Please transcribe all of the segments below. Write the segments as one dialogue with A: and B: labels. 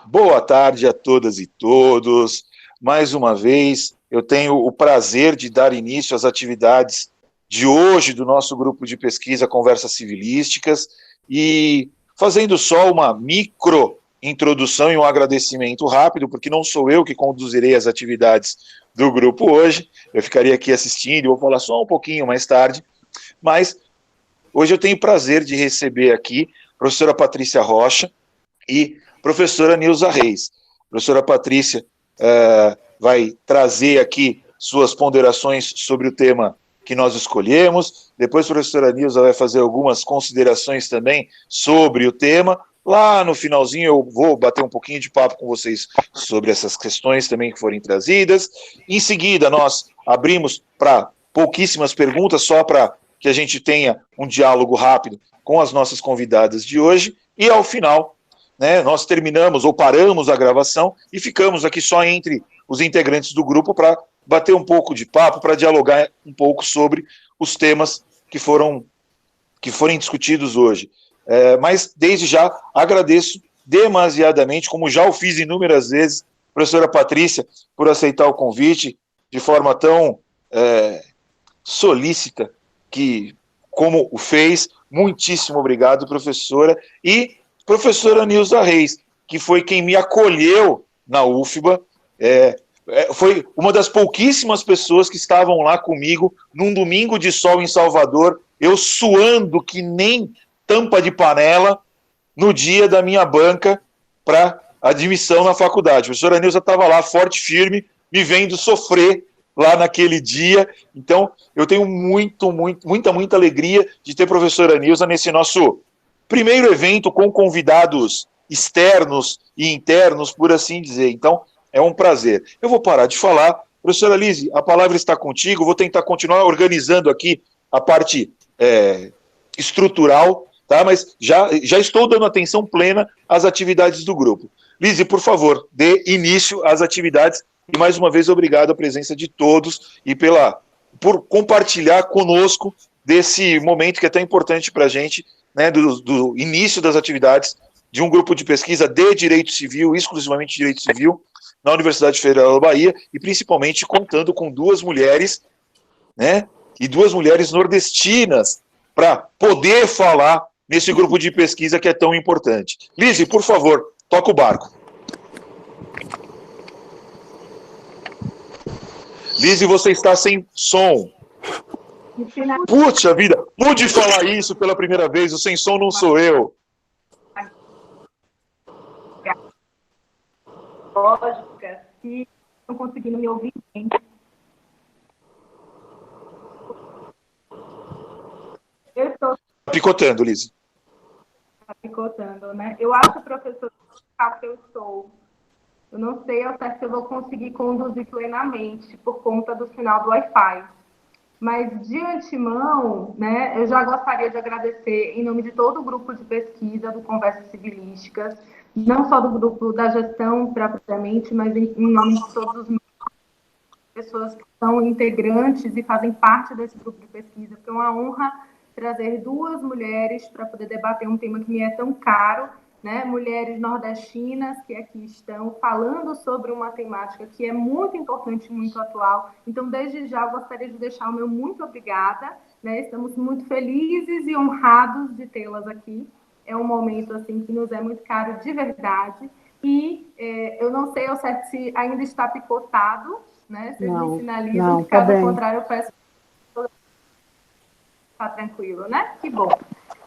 A: Boa tarde a todas e todos. Mais uma vez, eu tenho o prazer de dar início às atividades de hoje do nosso grupo de pesquisa Conversas Civilísticas e fazendo só uma micro introdução e um agradecimento rápido, porque não sou eu que conduzirei as atividades do grupo hoje, eu ficaria aqui assistindo e vou falar só um pouquinho mais tarde, mas hoje eu tenho o prazer de receber aqui a professora Patrícia Rocha e professora Nilza Reis. A professora Patrícia vai trazer aqui suas ponderações sobre o tema que nós escolhemos, depois a professora Nilza vai fazer algumas considerações também sobre o tema. Lá no finalzinho eu vou bater um pouquinho de papo com vocês sobre essas questões também que forem trazidas. Em seguida, nós abrimos para pouquíssimas perguntas, só para que a gente tenha um diálogo rápido com as nossas convidadas de hoje. E ao final, né, nós terminamos ou paramos a gravação e ficamos aqui só entre os integrantes do grupo para bater um pouco de papo, para dialogar um pouco sobre os temas que forem discutidos hoje. Mas, desde já, agradeço demasiadamente, como já o fiz inúmeras vezes, professora Patrícia, por aceitar o convite de forma tão solícita, como o fez. Muitíssimo obrigado, professora. E professora Nilza Reis, que foi quem me acolheu na UFBA, foi uma das pouquíssimas pessoas que estavam lá comigo num domingo de sol em Salvador, eu suando que nem tampa de panela no dia da minha banca para admissão na faculdade. A professora Nilza estava lá, forte, firme, me vendo sofrer lá naquele dia. Então, eu tenho muita alegria de ter a professora Nilza nesse nosso primeiro evento com convidados externos e internos, por assim dizer. Então, é um prazer. Eu vou parar de falar. Professora Lise, a palavra está contigo. Vou tentar continuar organizando aqui a parte estrutural, tá? Mas já estou dando atenção plena às atividades do grupo. Lise, por favor, dê início às atividades. E, mais uma vez, obrigado a presença de todos e por compartilhar conosco desse momento que é tão importante para a gente, né, do início das atividades de um grupo de pesquisa de direito civil, exclusivamente direito civil, na Universidade Federal da Bahia, e principalmente contando com duas mulheres, né, e duas mulheres nordestinas, para poder falar nesse grupo de pesquisa que é tão importante. Lise, por favor, toca o barco. Lise, você está sem som. Puxa vida, pude falar isso pela primeira vez, o sem som não sou eu.
B: Lógica, se não conseguindo me ouvir bem. Eu estou
A: Picotando, Lise.
B: picotando, né? Eu acho, professor, que eu estou. Eu não sei ao certo se eu vou conseguir conduzir plenamente por conta do sinal do Wi-Fi. Mas, de antemão, né, eu já gostaria de agradecer, em nome de todo o grupo de pesquisa do Conversas Civilísticas, não só do grupo da gestão propriamente, mas em nome de todas as pessoas que são integrantes e fazem parte desse grupo de pesquisa, porque é uma honra trazer duas mulheres para poder debater um tema que me é tão caro, né? Mulheres nordestinas que aqui estão falando sobre uma temática que é muito importante e muito atual. Então, desde já, eu gostaria de deixar o meu muito obrigada, né? Estamos muito felizes e honrados de tê-las aqui. É um momento assim que nos é muito caro de verdade. E eu não sei ao certo se ainda está picotado, né? Vocês me sinalizam, que caso contrário, eu peço. Tá tranquilo, né? Que bom.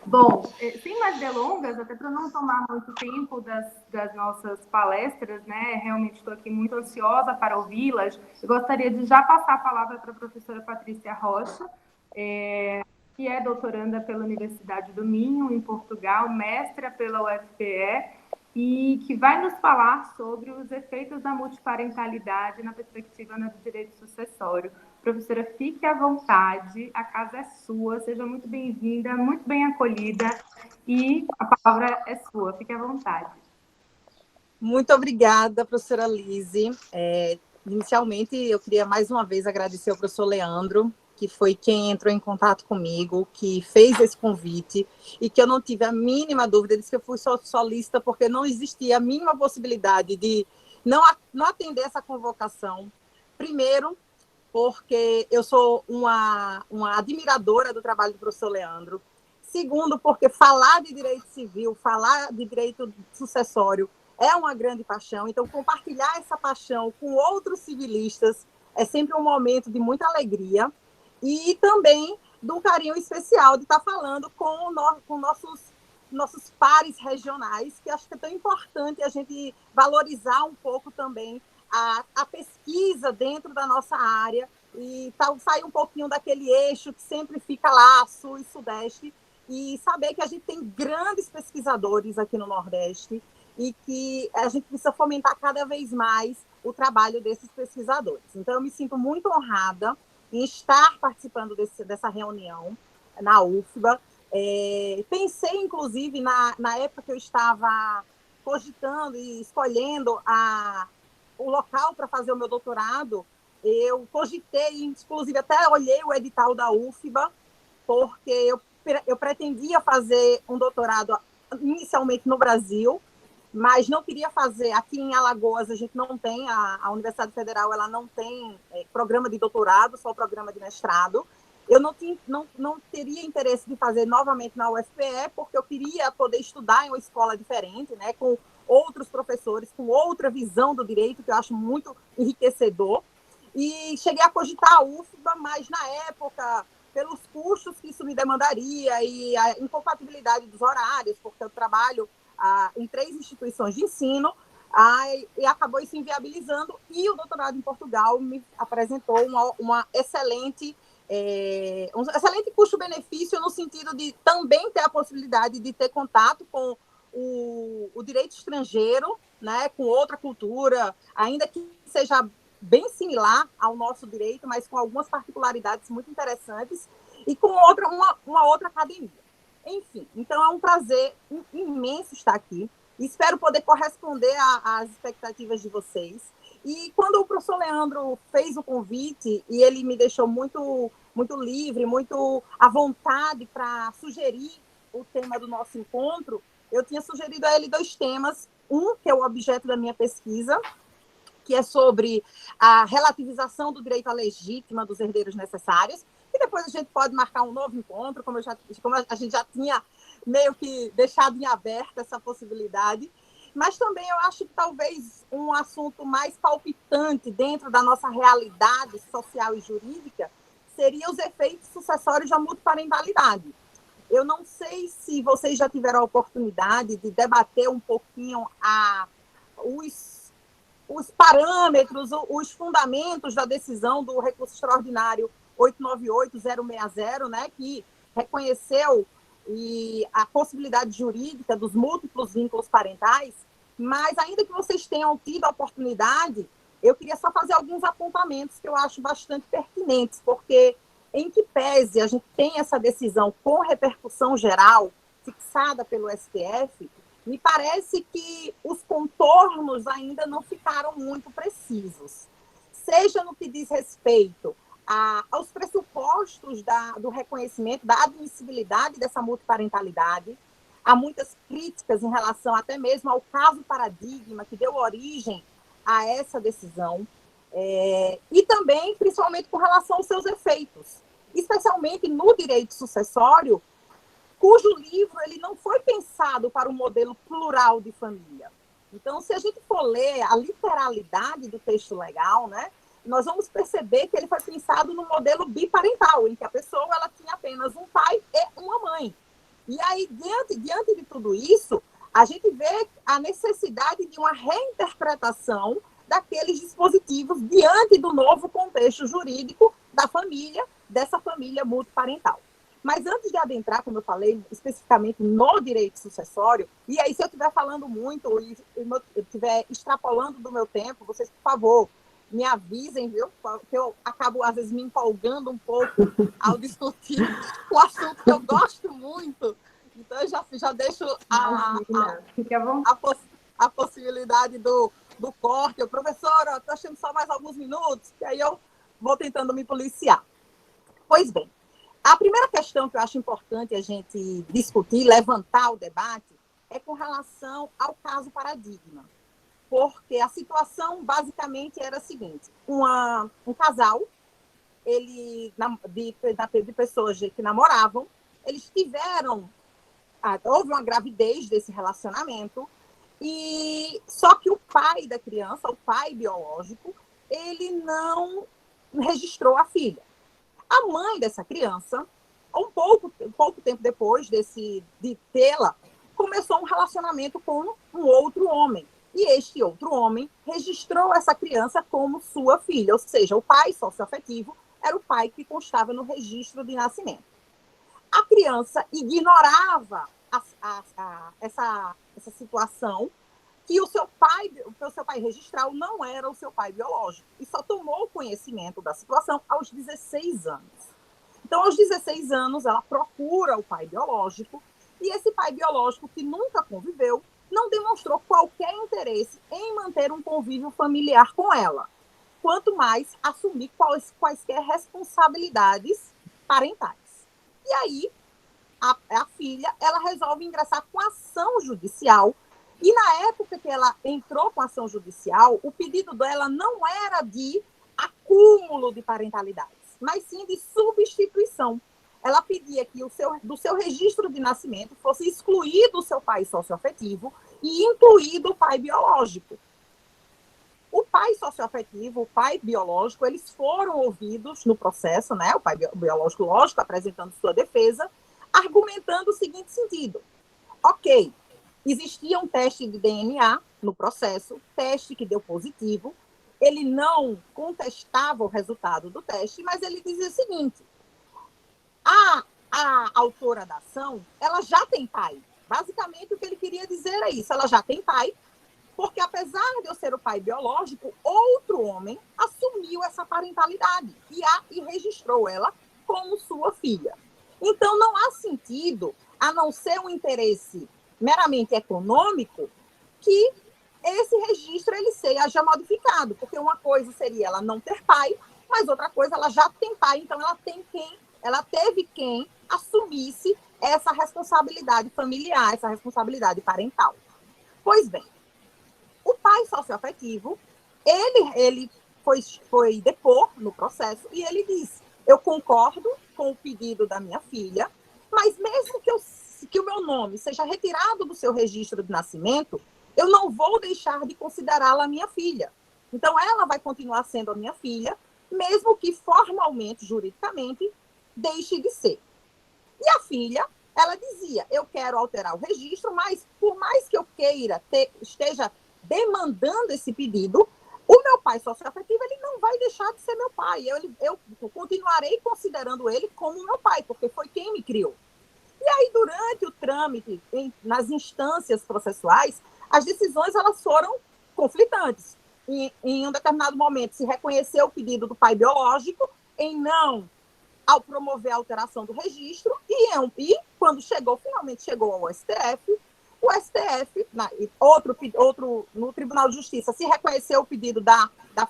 B: Bom, sem mais delongas, até para não tomar muito tempo das nossas palestras, né? Realmente estou aqui muito ansiosa para ouvi-las. Eu gostaria de já passar a palavra para a professora Patrícia Rocha, que é doutoranda pela Universidade do Minho, em Portugal, mestra pela UFPE, e que vai nos falar sobre os efeitos da multiparentalidade na perspectiva do direito sucessório. Professora, fique à vontade, a casa é sua, seja muito bem-vinda, muito bem acolhida, e a palavra é sua, fique à vontade.
C: Muito obrigada, professora Lise. Inicialmente, eu queria mais uma vez agradecer ao professor Leandro que foi quem entrou em contato comigo, que fez esse convite, e que eu não tive a mínima dúvida, disse que eu fui solícita porque não existia a mínima possibilidade de não atender essa convocação. Primeiro, porque eu sou uma admiradora do trabalho do professor Leandro. Segundo, porque falar de direito civil, falar de direito sucessório é uma grande paixão. Então, compartilhar essa paixão com outros civilistas é sempre um momento de muita alegria. E também do carinho especial de estar falando com nossos pares regionais, que acho que é tão importante a gente valorizar um pouco também a pesquisa dentro da nossa área e sair um pouquinho daquele eixo que sempre fica lá, sul e sudeste, e saber que a gente tem grandes pesquisadores aqui no Nordeste e que a gente precisa fomentar cada vez mais o trabalho desses pesquisadores. Então, eu me sinto muito honrada em estar participando dessa reunião na UFBA. Pensei, inclusive, na época que eu estava cogitando e escolhendo o local para fazer o meu doutorado, eu cogitei, inclusive até olhei o edital da UFBA, porque eu pretendia fazer um doutorado inicialmente no Brasil, mas não queria fazer. Aqui em Alagoas a gente não tem, a Universidade Federal ela não tem programa de doutorado, só programa de mestrado. Eu não teria interesse de fazer novamente na UFPE, porque eu queria poder estudar em uma escola diferente, né, com outros professores, com outra visão do direito, que eu acho muito enriquecedor. E cheguei a cogitar a UFBA, mas na época, pelos custos que isso me demandaria e a incompatibilidade dos horários, porque eu trabalho em 3 instituições de ensino, e acabou isso inviabilizando, e o doutorado em Portugal me apresentou um excelente custo-benefício, no sentido de também ter a possibilidade de ter contato com o direito estrangeiro, né, com outra cultura, ainda que seja bem similar ao nosso direito, mas com algumas particularidades muito interessantes, e com uma outra academia. Enfim, então é um prazer imenso estar aqui. Espero poder corresponder às expectativas de vocês. E quando o professor Leandro fez o convite, e ele me deixou muito, muito livre, muito à vontade para sugerir o tema do nosso encontro, eu tinha sugerido a ele 2 temas. Um, que é o objeto da minha pesquisa, que é sobre a relativização do direito à legítima dos herdeiros necessários, e depois a gente pode marcar um novo encontro, como a gente já tinha meio que deixado em aberto essa possibilidade. Mas também eu acho que talvez um assunto mais palpitante dentro da nossa realidade social e jurídica seria os efeitos sucessórios da multiparentalidade. Eu não sei se vocês já tiveram a oportunidade de debater um pouquinho os parâmetros, os fundamentos da decisão do recurso extraordinário 898-060, né, que reconheceu a possibilidade jurídica dos múltiplos vínculos parentais, mas ainda que vocês tenham tido a oportunidade, eu queria só fazer alguns apontamentos que eu acho bastante pertinentes, porque em que pese a gente tem essa decisão com repercussão geral, fixada pelo STF, me parece que os contornos ainda não ficaram muito precisos. Seja no que diz respeito aos pressupostos do reconhecimento, da admissibilidade dessa multiparentalidade, há muitas críticas em relação até mesmo ao caso paradigma que deu origem a essa decisão, e também, principalmente, com relação aos seus efeitos, especialmente no direito sucessório, cujo livro ele não foi pensado para um modelo plural de família. Então, se a gente for ler a literalidade do texto legal, né, nós vamos perceber que ele foi pensado no modelo biparental, em que a pessoa ela tinha apenas um pai e uma mãe. E aí, diante de tudo isso, a gente vê a necessidade de uma reinterpretação daqueles dispositivos diante do novo contexto jurídico da família, dessa família multiparental. Mas antes de adentrar, como eu falei, especificamente no direito sucessório, e aí se eu estiver falando muito e eu estiver extrapolando do meu tempo, vocês, por favor, me avisem, viu? Porque eu acabo, às vezes, me empolgando um pouco ao discutir um assunto que eu gosto muito. Então, eu já deixo a possibilidade do corte. Professora, estou achando só mais alguns minutos, que aí eu vou tentando me policiar. Pois bem, a primeira questão que eu acho importante a gente discutir, levantar o debate, é com relação ao caso paradigma. Porque a situação, basicamente, era a seguinte: um casal, de pessoas que namoravam, eles houve uma gravidez desse relacionamento, e só que o pai da criança, o pai biológico, ele não registrou a filha. A mãe dessa criança, um pouco tempo depois de tê-la, começou um relacionamento com um outro homem. E este outro homem registrou essa criança como sua filha, ou seja, o pai socioafetivo era o pai que constava no registro de nascimento. A criança ignorava essa situação, que o seu pai registral não era o seu pai biológico, e só tomou conhecimento da situação aos 16 anos. Então, aos 16 anos, ela procura o pai biológico, e esse pai biológico, que nunca conviveu, não demonstrou qualquer interesse em manter um convívio familiar com ela, quanto mais assumir quaisquer responsabilidades parentais. E aí, a filha, ela resolve ingressar com ação judicial, e na época que ela entrou com ação judicial, o pedido dela não era de acúmulo de parentalidades, mas sim de substituição. Ela pedia que do seu registro de nascimento fosse excluído o seu pai socioafetivo e incluído o pai biológico. O pai socioafetivo, o pai biológico, eles foram ouvidos no processo, né? O pai biológico, lógico, apresentando sua defesa, argumentando o seguinte sentido: ok, existia um teste de DNA no processo, teste que deu positivo, ele não contestava o resultado do teste, mas ele dizia o seguinte: a autora da ação, ela já tem pai. Basicamente, o que ele queria dizer é isso: ela já tem pai, porque apesar de eu ser o pai biológico, outro homem assumiu essa parentalidade e registrou ela como sua filha. Então, não há sentido, a não ser um interesse meramente econômico, que esse registro ele seja modificado, porque uma coisa seria ela não ter pai, mas outra coisa, ela já tem pai, então ela teve quem assumisse essa responsabilidade familiar, essa responsabilidade parental. Pois bem, o pai socioafetivo, ele foi depor no processo e ele disse: eu concordo com o pedido da minha filha, mas mesmo que o meu nome seja retirado do seu registro de nascimento, eu não vou deixar de considerá-la minha filha. Então, ela vai continuar sendo a minha filha, mesmo que formalmente, juridicamente, deixe de ser. E a filha, ela dizia: eu quero alterar o registro, mas por mais que eu esteja demandando esse pedido, o meu pai socioafetivo, ele não vai deixar de ser meu pai. Eu continuarei considerando ele como meu pai, porque foi quem me criou. E aí, durante o trâmite, nas instâncias processuais, as decisões elas foram conflitantes. Em um determinado momento, se reconheceu o pedido do pai biológico em não ao promover a alteração do registro, e quando finalmente chegou ao STF, o STF, no Tribunal de Justiça, se reconheceu o pedido da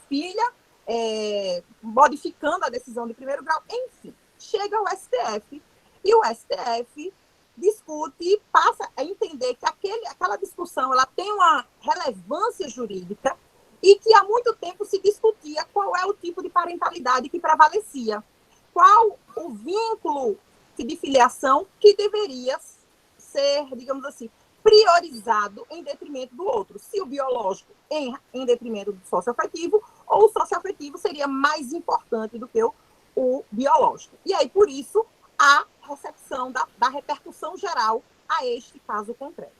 C: filha, modificando a decisão de primeiro grau, enfim, chega ao STF, e o STF discute e passa a entender que aquela discussão ela tem uma relevância jurídica e que há muito tempo se discutia qual é o tipo de parentalidade que prevalecia, qual o vínculo de filiação que deveria ser, digamos assim, priorizado em detrimento do outro, se o biológico em detrimento do socioafetivo, ou o socioafetivo seria mais importante do que o biológico. E aí, por isso, a recepção da repercussão geral a este caso concreto.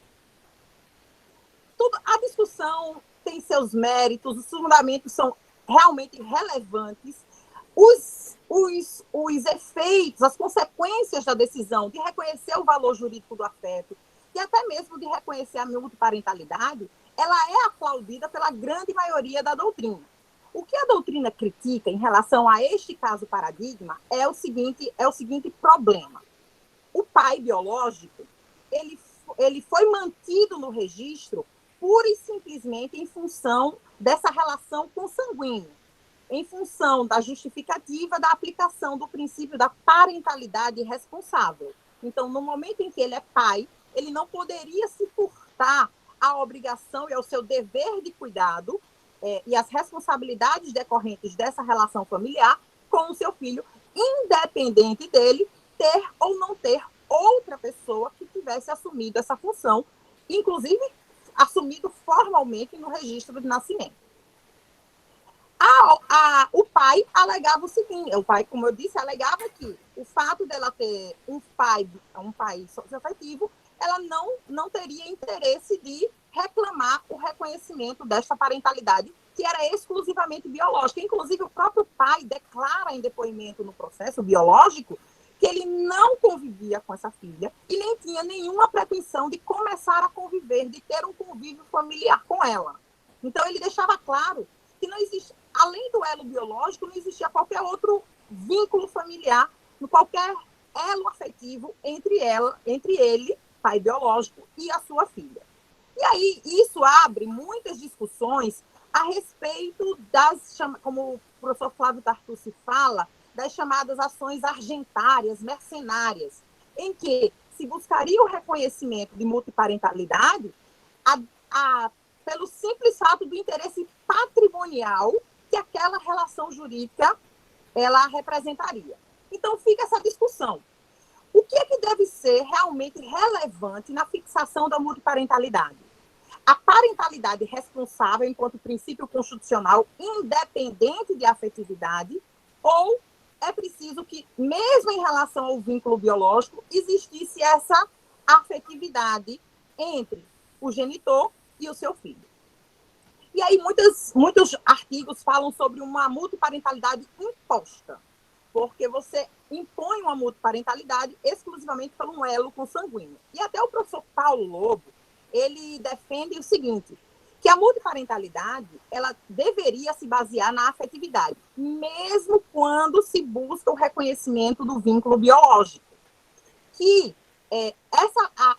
C: A discussão tem seus méritos, os fundamentos são realmente relevantes, os efeitos, as consequências da decisão de reconhecer o valor jurídico do afeto e até mesmo de reconhecer a multiparentalidade, ela é aplaudida pela grande maioria da doutrina. O que a doutrina critica em relação a este caso paradigma é o seguinte problema. O pai biológico, ele foi mantido no registro pura e simplesmente em função dessa relação consanguínea. em função da justificativa da aplicação do princípio da parentalidade responsável. Então, no momento em que ele é pai, ele não poderia se furtar à obrigação e ao seu dever de cuidado e as responsabilidades decorrentes dessa relação familiar com o seu filho, independente dele ter ou não ter outra pessoa que tivesse assumido essa função, inclusive assumido formalmente no registro de nascimento. O pai alegava o seguinte, o pai, como eu disse, alegava que o fato dela ter um pai socioafetivo, ela não teria interesse de reclamar o reconhecimento desta parentalidade, que era exclusivamente biológica. Inclusive, o próprio pai declara em depoimento no processo biológico que ele não convivia com essa filha e nem tinha nenhuma pretensão de começar a conviver, de ter um convívio familiar com ela. Então, ele deixava claro que não existe, além do elo biológico, não existia qualquer outro vínculo familiar, qualquer elo afetivo entre ele, pai biológico, e a sua filha. E aí, isso abre muitas discussões a respeito das, como o professor Flávio Tartucci fala, das chamadas ações argentárias, mercenárias, em que se buscaria o reconhecimento de multiparentalidade pelo simples fato do interesse patrimonial que aquela relação jurídica ela representaria. Então, fica essa discussão. O que é que deve ser realmente relevante na fixação da multiparentalidade? A parentalidade responsável enquanto princípio constitucional independente de afetividade, ou é preciso que, mesmo em relação ao vínculo biológico, existisse essa afetividade entre o genitor e o seu filho. E aí muitos artigos falam sobre uma multiparentalidade imposta, porque você impõe uma multiparentalidade exclusivamente por um elo consanguíneo. E até o professor Paulo Lobo, ele defende o seguinte, que a multiparentalidade ela deveria se basear na afetividade, mesmo quando se busca o reconhecimento do vínculo biológico. Que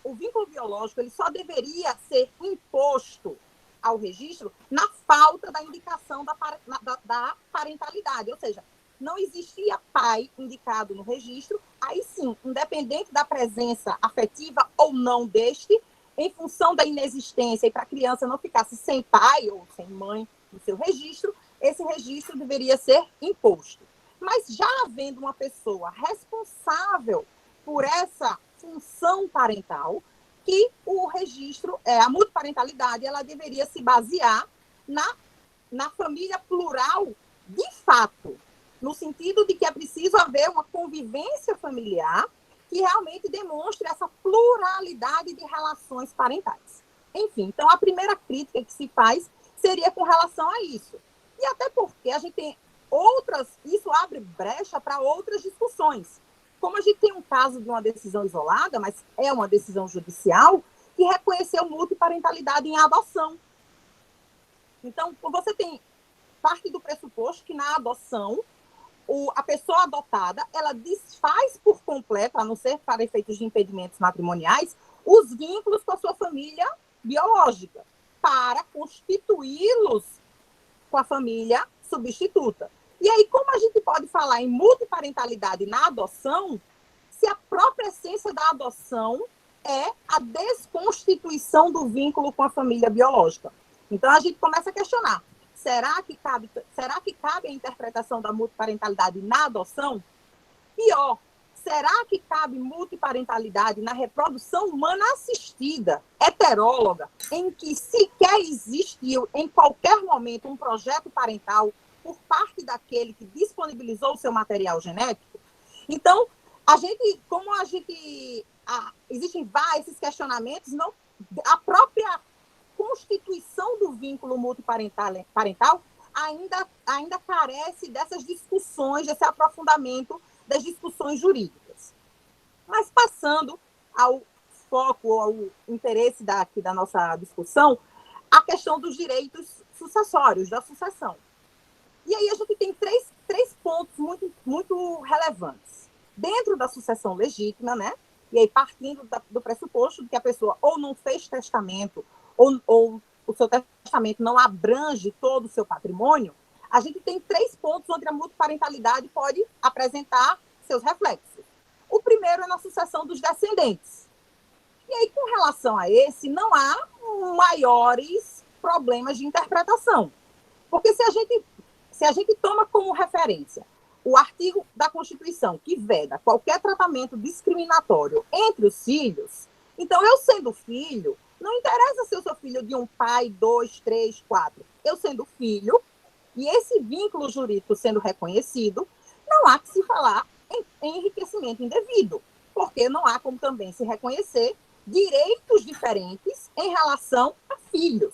C: o vínculo biológico ele só deveria ser imposto ao registro na falta da indicação da parentalidade, ou seja, não existia pai indicado no registro, aí sim, independente da presença afetiva ou não deste, em função da inexistência e para a criança não ficasse sem pai ou sem mãe no seu registro, esse registro deveria ser imposto. Mas já havendo uma pessoa responsável por essa função parental, que o registro, a multiparentalidade, ela deveria se basear na família plural de fato, no sentido de que é preciso haver uma convivência familiar que realmente demonstre essa pluralidade de relações parentais. Enfim, então a primeira crítica que se faz seria com relação a isso. E até porque a gente tem isso abre brecha para outras discussões. Como a gente tem um caso de uma decisão isolada, mas é uma decisão judicial, que reconheceu multiparentalidade em adoção. Então, você tem parte do pressuposto que na adoção, a pessoa adotada, ela desfaz por completo, a não ser para efeitos de impedimentos matrimoniais, os vínculos com a sua família biológica, para constituí-los com a família substituta. E aí, como a gente pode falar em multiparentalidade na adoção, se a própria essência da adoção é a desconstituição do vínculo com a família biológica? Então, a gente começa a questionar. Será que cabe a interpretação da multiparentalidade na adoção? Pior, será que cabe multiparentalidade na reprodução humana assistida, heteróloga, em que sequer existiu em qualquer momento um projeto parental por parte daquele que disponibilizou o seu material genético? Então, existem esses questionamentos, a própria constituição do vínculo multiparental ainda carece dessas discussões, desse aprofundamento das discussões jurídicas. Mas passando ao foco, ao interesse da nossa discussão, a questão dos direitos sucessórios, da sucessão. E aí a gente tem três pontos muito, muito relevantes. Dentro da sucessão legítima, né? E aí partindo do pressuposto de que a pessoa ou não fez testamento, ou o seu testamento não abrange todo o seu patrimônio, a gente tem 3 pontos onde a multiparentalidade pode apresentar seus reflexos. O primeiro é na sucessão dos descendentes. E aí, com relação a esse, não há maiores problemas de interpretação. Porque se a gente toma como referência o artigo da Constituição que veda qualquer tratamento discriminatório entre os filhos, então, eu sendo filho, não interessa se eu sou filho de um pai, 2, 3, 4. Eu sendo filho, e esse vínculo jurídico sendo reconhecido, não há que se falar em enriquecimento indevido, porque não há como também se reconhecer direitos diferentes em relação a filhos.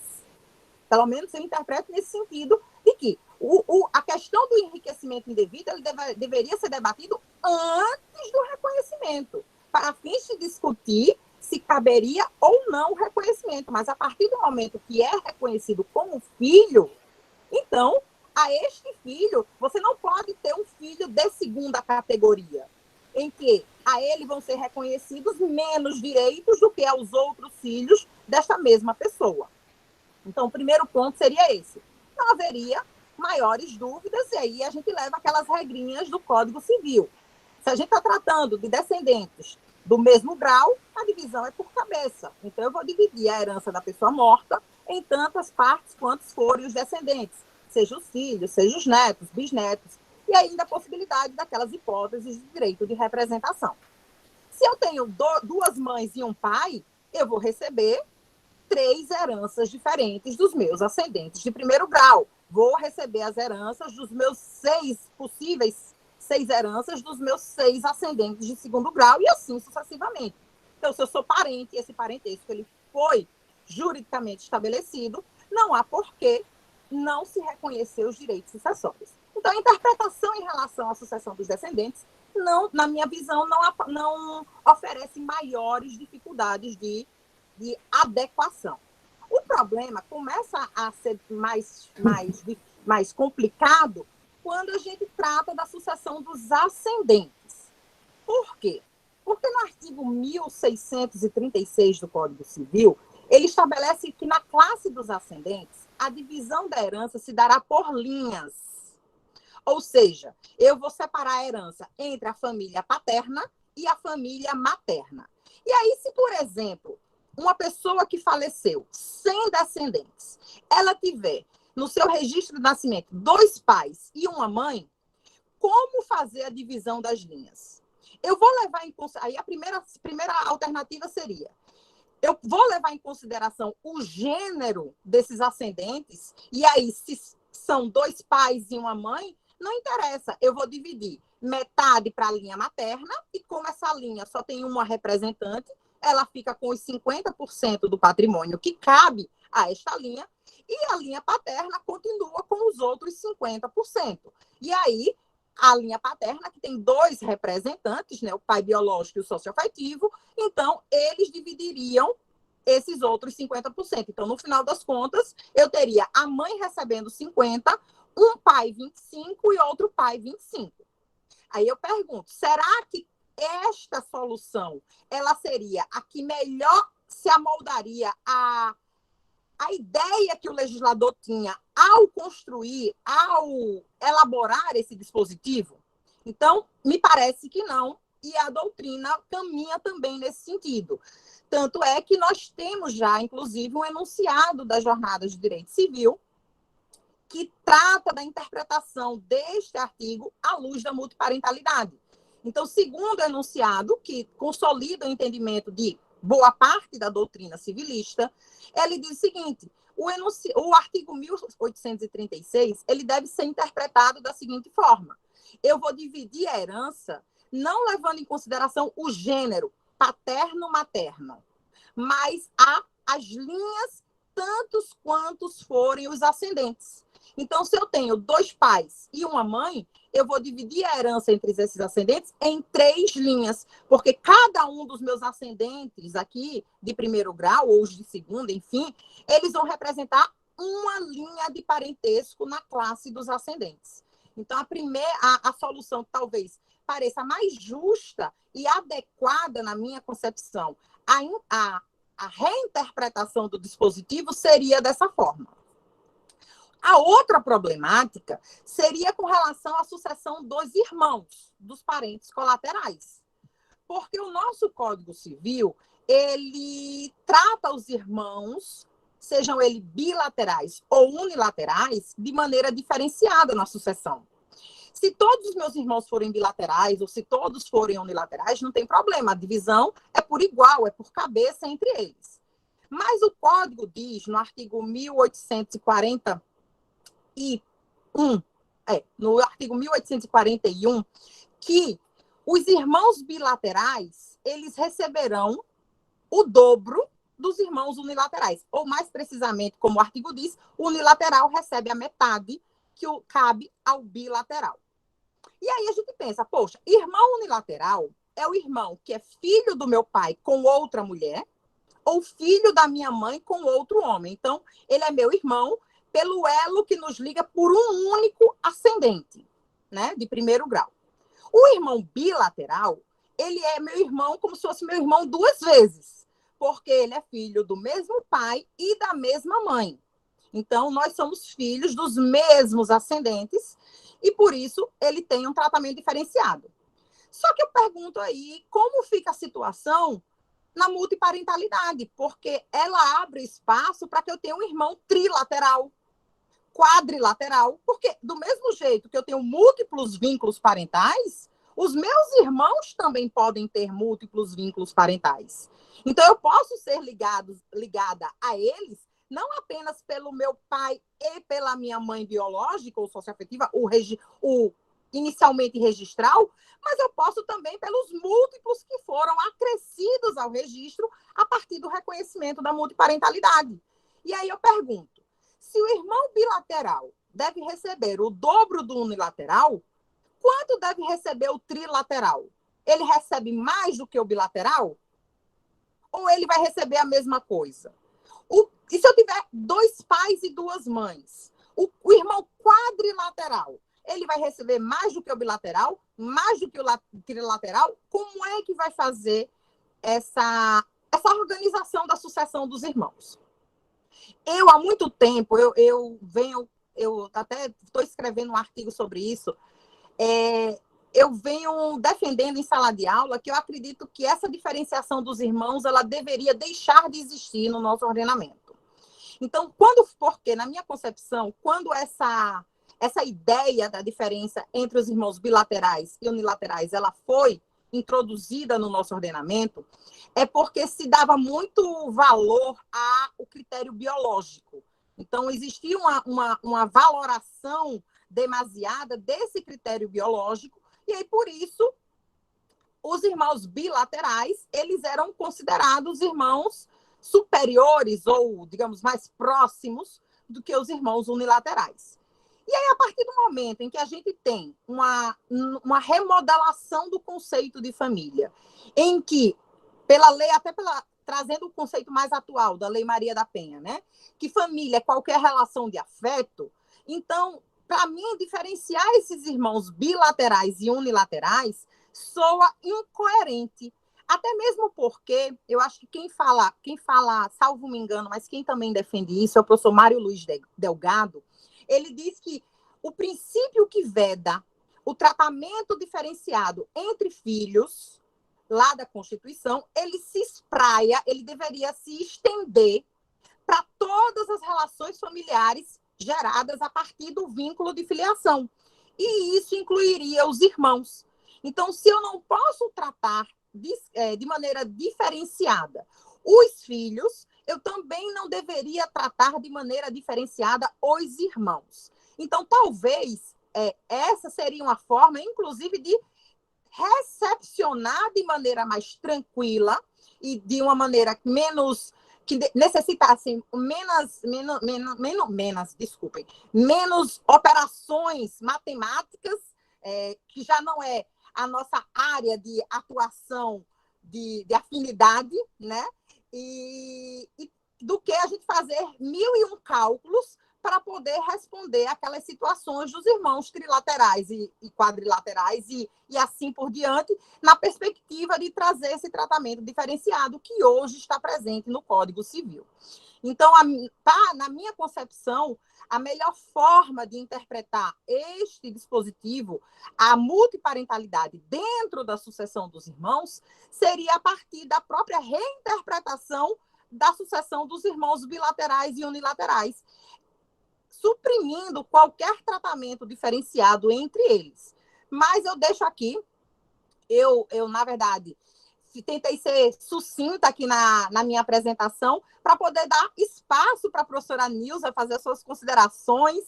C: Pelo menos eu interpreto nesse sentido de que a questão do enriquecimento indevido ele deveria ser debatido antes do reconhecimento, para fins de discutir se caberia ou não o reconhecimento. Mas a partir do momento que é reconhecido como filho, então, a este filho, você não pode ter um filho de segunda categoria, em que a ele vão ser reconhecidos menos direitos do que aos outros filhos desta mesma pessoa. Então, o primeiro ponto seria esse. Não haveria maiores dúvidas, e aí a gente leva aquelas regrinhas do Código Civil. Se a gente está tratando de descendentes do mesmo grau, a divisão é por cabeça. Então, eu vou dividir a herança da pessoa morta em tantas partes quantos forem os descendentes, seja os filhos, seja os netos, bisnetos, e ainda a possibilidade daquelas hipóteses de direito de representação. Se eu tenho 2 mães e um pai, eu vou receber 3 heranças diferentes dos meus ascendentes de primeiro grau. Vou receber as heranças dos meus 6 possíveis 6 heranças dos meus 6 ascendentes de segundo grau e assim sucessivamente. Então, se eu sou parente, esse parentesco ele foi juridicamente estabelecido, não há por que não se reconhecer os direitos sucessórios. Então, a interpretação em relação à sucessão dos descendentes, não, na minha visão, não oferece maiores dificuldades de adequação. O problema começa a ser mais complicado quando a gente trata da sucessão dos ascendentes. Por quê? Porque no artigo 1636 do Código Civil, ele estabelece que na classe dos ascendentes, a divisão da herança se dará por linhas. Ou seja, eu vou separar a herança entre a família paterna e a família materna. E aí, se, por exemplo, uma pessoa que faleceu sem descendentes, ela tiver no seu registro de nascimento 2 pais e uma mãe, como fazer a divisão das linhas? Eu vou levar em consideração, aí a primeira alternativa seria, eu vou levar em consideração o gênero desses ascendentes, e aí, se são 2 pais e uma mãe, não interessa, eu vou dividir metade para a linha materna, e como essa linha só tem uma representante, ela fica com os 50% do patrimônio que cabe a esta linha, e a linha paterna continua com os outros 50%. E aí, a linha paterna, que tem 2 representantes, né, o pai biológico e o socioafetivo, então, eles dividiriam esses outros 50%. Então, no final das contas, eu teria a mãe recebendo 50%, um pai 25% e outro pai 25%. Aí eu pergunto, será que esta solução, ela seria a que melhor se amoldaria a ideia que o legislador tinha ao construir, ao elaborar esse dispositivo? Então, me parece que não, e a doutrina caminha também nesse sentido. Tanto é que nós temos já, inclusive, um enunciado das jornadas de direito civil que trata da interpretação deste artigo à luz da multiparentalidade. Então, segundo o enunciado, que consolida o entendimento de boa parte da doutrina civilista, ele diz o seguinte, o artigo 1836, ele deve ser interpretado da seguinte forma, eu vou dividir a herança não levando em consideração o gênero paterno-materno, mas as linhas tantos quantos forem os ascendentes. Então, se eu tenho 2 pais e uma mãe, eu vou dividir a herança entre esses ascendentes em 3 linhas, porque cada um dos meus ascendentes aqui, de primeiro grau ou de segundo, enfim, eles vão representar uma linha de parentesco na classe dos ascendentes. Então, a solução talvez pareça mais justa e adequada, na minha concepção, a reinterpretação do dispositivo seria dessa forma. A outra problemática seria com relação à sucessão dos irmãos, dos parentes colaterais. Porque o nosso Código Civil, ele trata os irmãos, sejam eles bilaterais ou unilaterais, de maneira diferenciada na sucessão. Se todos os meus irmãos forem bilaterais ou se todos forem unilaterais, não tem problema. A divisão é por igual, é por cabeça entre eles. Mas o Código diz, no artigo 1841, no artigo 1841, que os irmãos bilaterais, eles receberão o dobro dos irmãos unilaterais. Ou, mais precisamente, como o artigo diz, o unilateral recebe a metade que cabe ao bilateral. E aí a gente pensa, poxa, irmão unilateral é o irmão que é filho do meu pai com outra mulher ou filho da minha mãe com outro homem. Então, ele é meu irmão pelo elo que nos liga por um único ascendente, né, de primeiro grau. O irmão bilateral, ele é meu irmão como se fosse meu irmão duas vezes, porque ele é filho do mesmo pai e da mesma mãe. Então, nós somos filhos dos mesmos ascendentes e, por isso, ele tem um tratamento diferenciado. Só que eu pergunto aí, como fica a situação na multiparentalidade? Porque ela abre espaço para que eu tenha um irmão trilateral, quadrilateral, porque do mesmo jeito que eu tenho múltiplos vínculos parentais, os meus irmãos também podem ter múltiplos vínculos parentais. Então, eu posso ser ligada a eles, não apenas pelo meu pai e pela minha mãe biológica ou socioafetiva, o inicialmente registral, mas eu posso também pelos múltiplos que foram acrescidos ao registro a partir do reconhecimento da multiparentalidade. E aí eu pergunto, se o irmão bilateral deve receber o dobro do unilateral, quanto deve receber o trilateral? Ele recebe mais do que o bilateral? Ou ele vai receber a mesma coisa? E se eu tiver dois pais e duas mães? O irmão quadrilateral, ele vai receber mais do que o bilateral? Mais do que o trilateral? Como é que vai fazer essa organização da sucessão dos irmãos? Eu, há muito tempo, eu até estou escrevendo um artigo sobre isso, eu venho defendendo em sala de aula que eu acredito que essa diferenciação dos irmãos, ela deveria deixar de existir no nosso ordenamento. Então, porque na minha concepção, quando essa ideia da diferença entre os irmãos bilaterais e unilaterais, ela foi introduzida no nosso ordenamento, é porque se dava muito valor ao critério biológico. Então, existia uma valoração demasiada desse critério biológico, e aí, por isso, os irmãos bilaterais, eles eram considerados irmãos superiores ou, digamos, mais próximos do que os irmãos unilaterais. E aí, a partir do momento em que a gente tem uma remodelação do conceito de família, em que, pela lei, trazendo o conceito mais atual da Lei Maria da Penha, né? Que família é qualquer relação de afeto, então, para mim, diferenciar esses irmãos bilaterais e unilaterais soa incoerente. Até mesmo porque eu acho que quem fala, salvo me engano, mas quem também defende isso é o professor Mário Luiz Delgado. Ele diz que o princípio que veda o tratamento diferenciado entre filhos, lá da Constituição, ele se espraia, ele deveria se estender para todas as relações familiares geradas a partir do vínculo de filiação. E isso incluiria os irmãos. Então, se eu não posso tratar de maneira diferenciada os filhos, eu também não deveria tratar de maneira diferenciada os irmãos. Então, talvez essa seria uma forma, inclusive, de recepcionar de maneira mais tranquila e de uma maneira menos que necessitassem menos operações matemáticas, que já não é a nossa área de atuação de afinidade, né? E do que a gente fazer 1001 cálculos para poder responder aquelas situações dos irmãos trilaterais e quadrilaterais e assim por diante, na perspectiva de trazer esse tratamento diferenciado que hoje está presente no Código Civil. Então, na minha concepção, a melhor forma de interpretar este dispositivo, a multiparentalidade dentro da sucessão dos irmãos, seria a partir da própria reinterpretação da sucessão dos irmãos bilaterais e unilaterais, suprimindo qualquer tratamento diferenciado entre eles. Mas eu deixo aqui, eu na verdade, tentei ser sucinta aqui na minha apresentação, para poder dar espaço para a professora Nilza fazer as suas considerações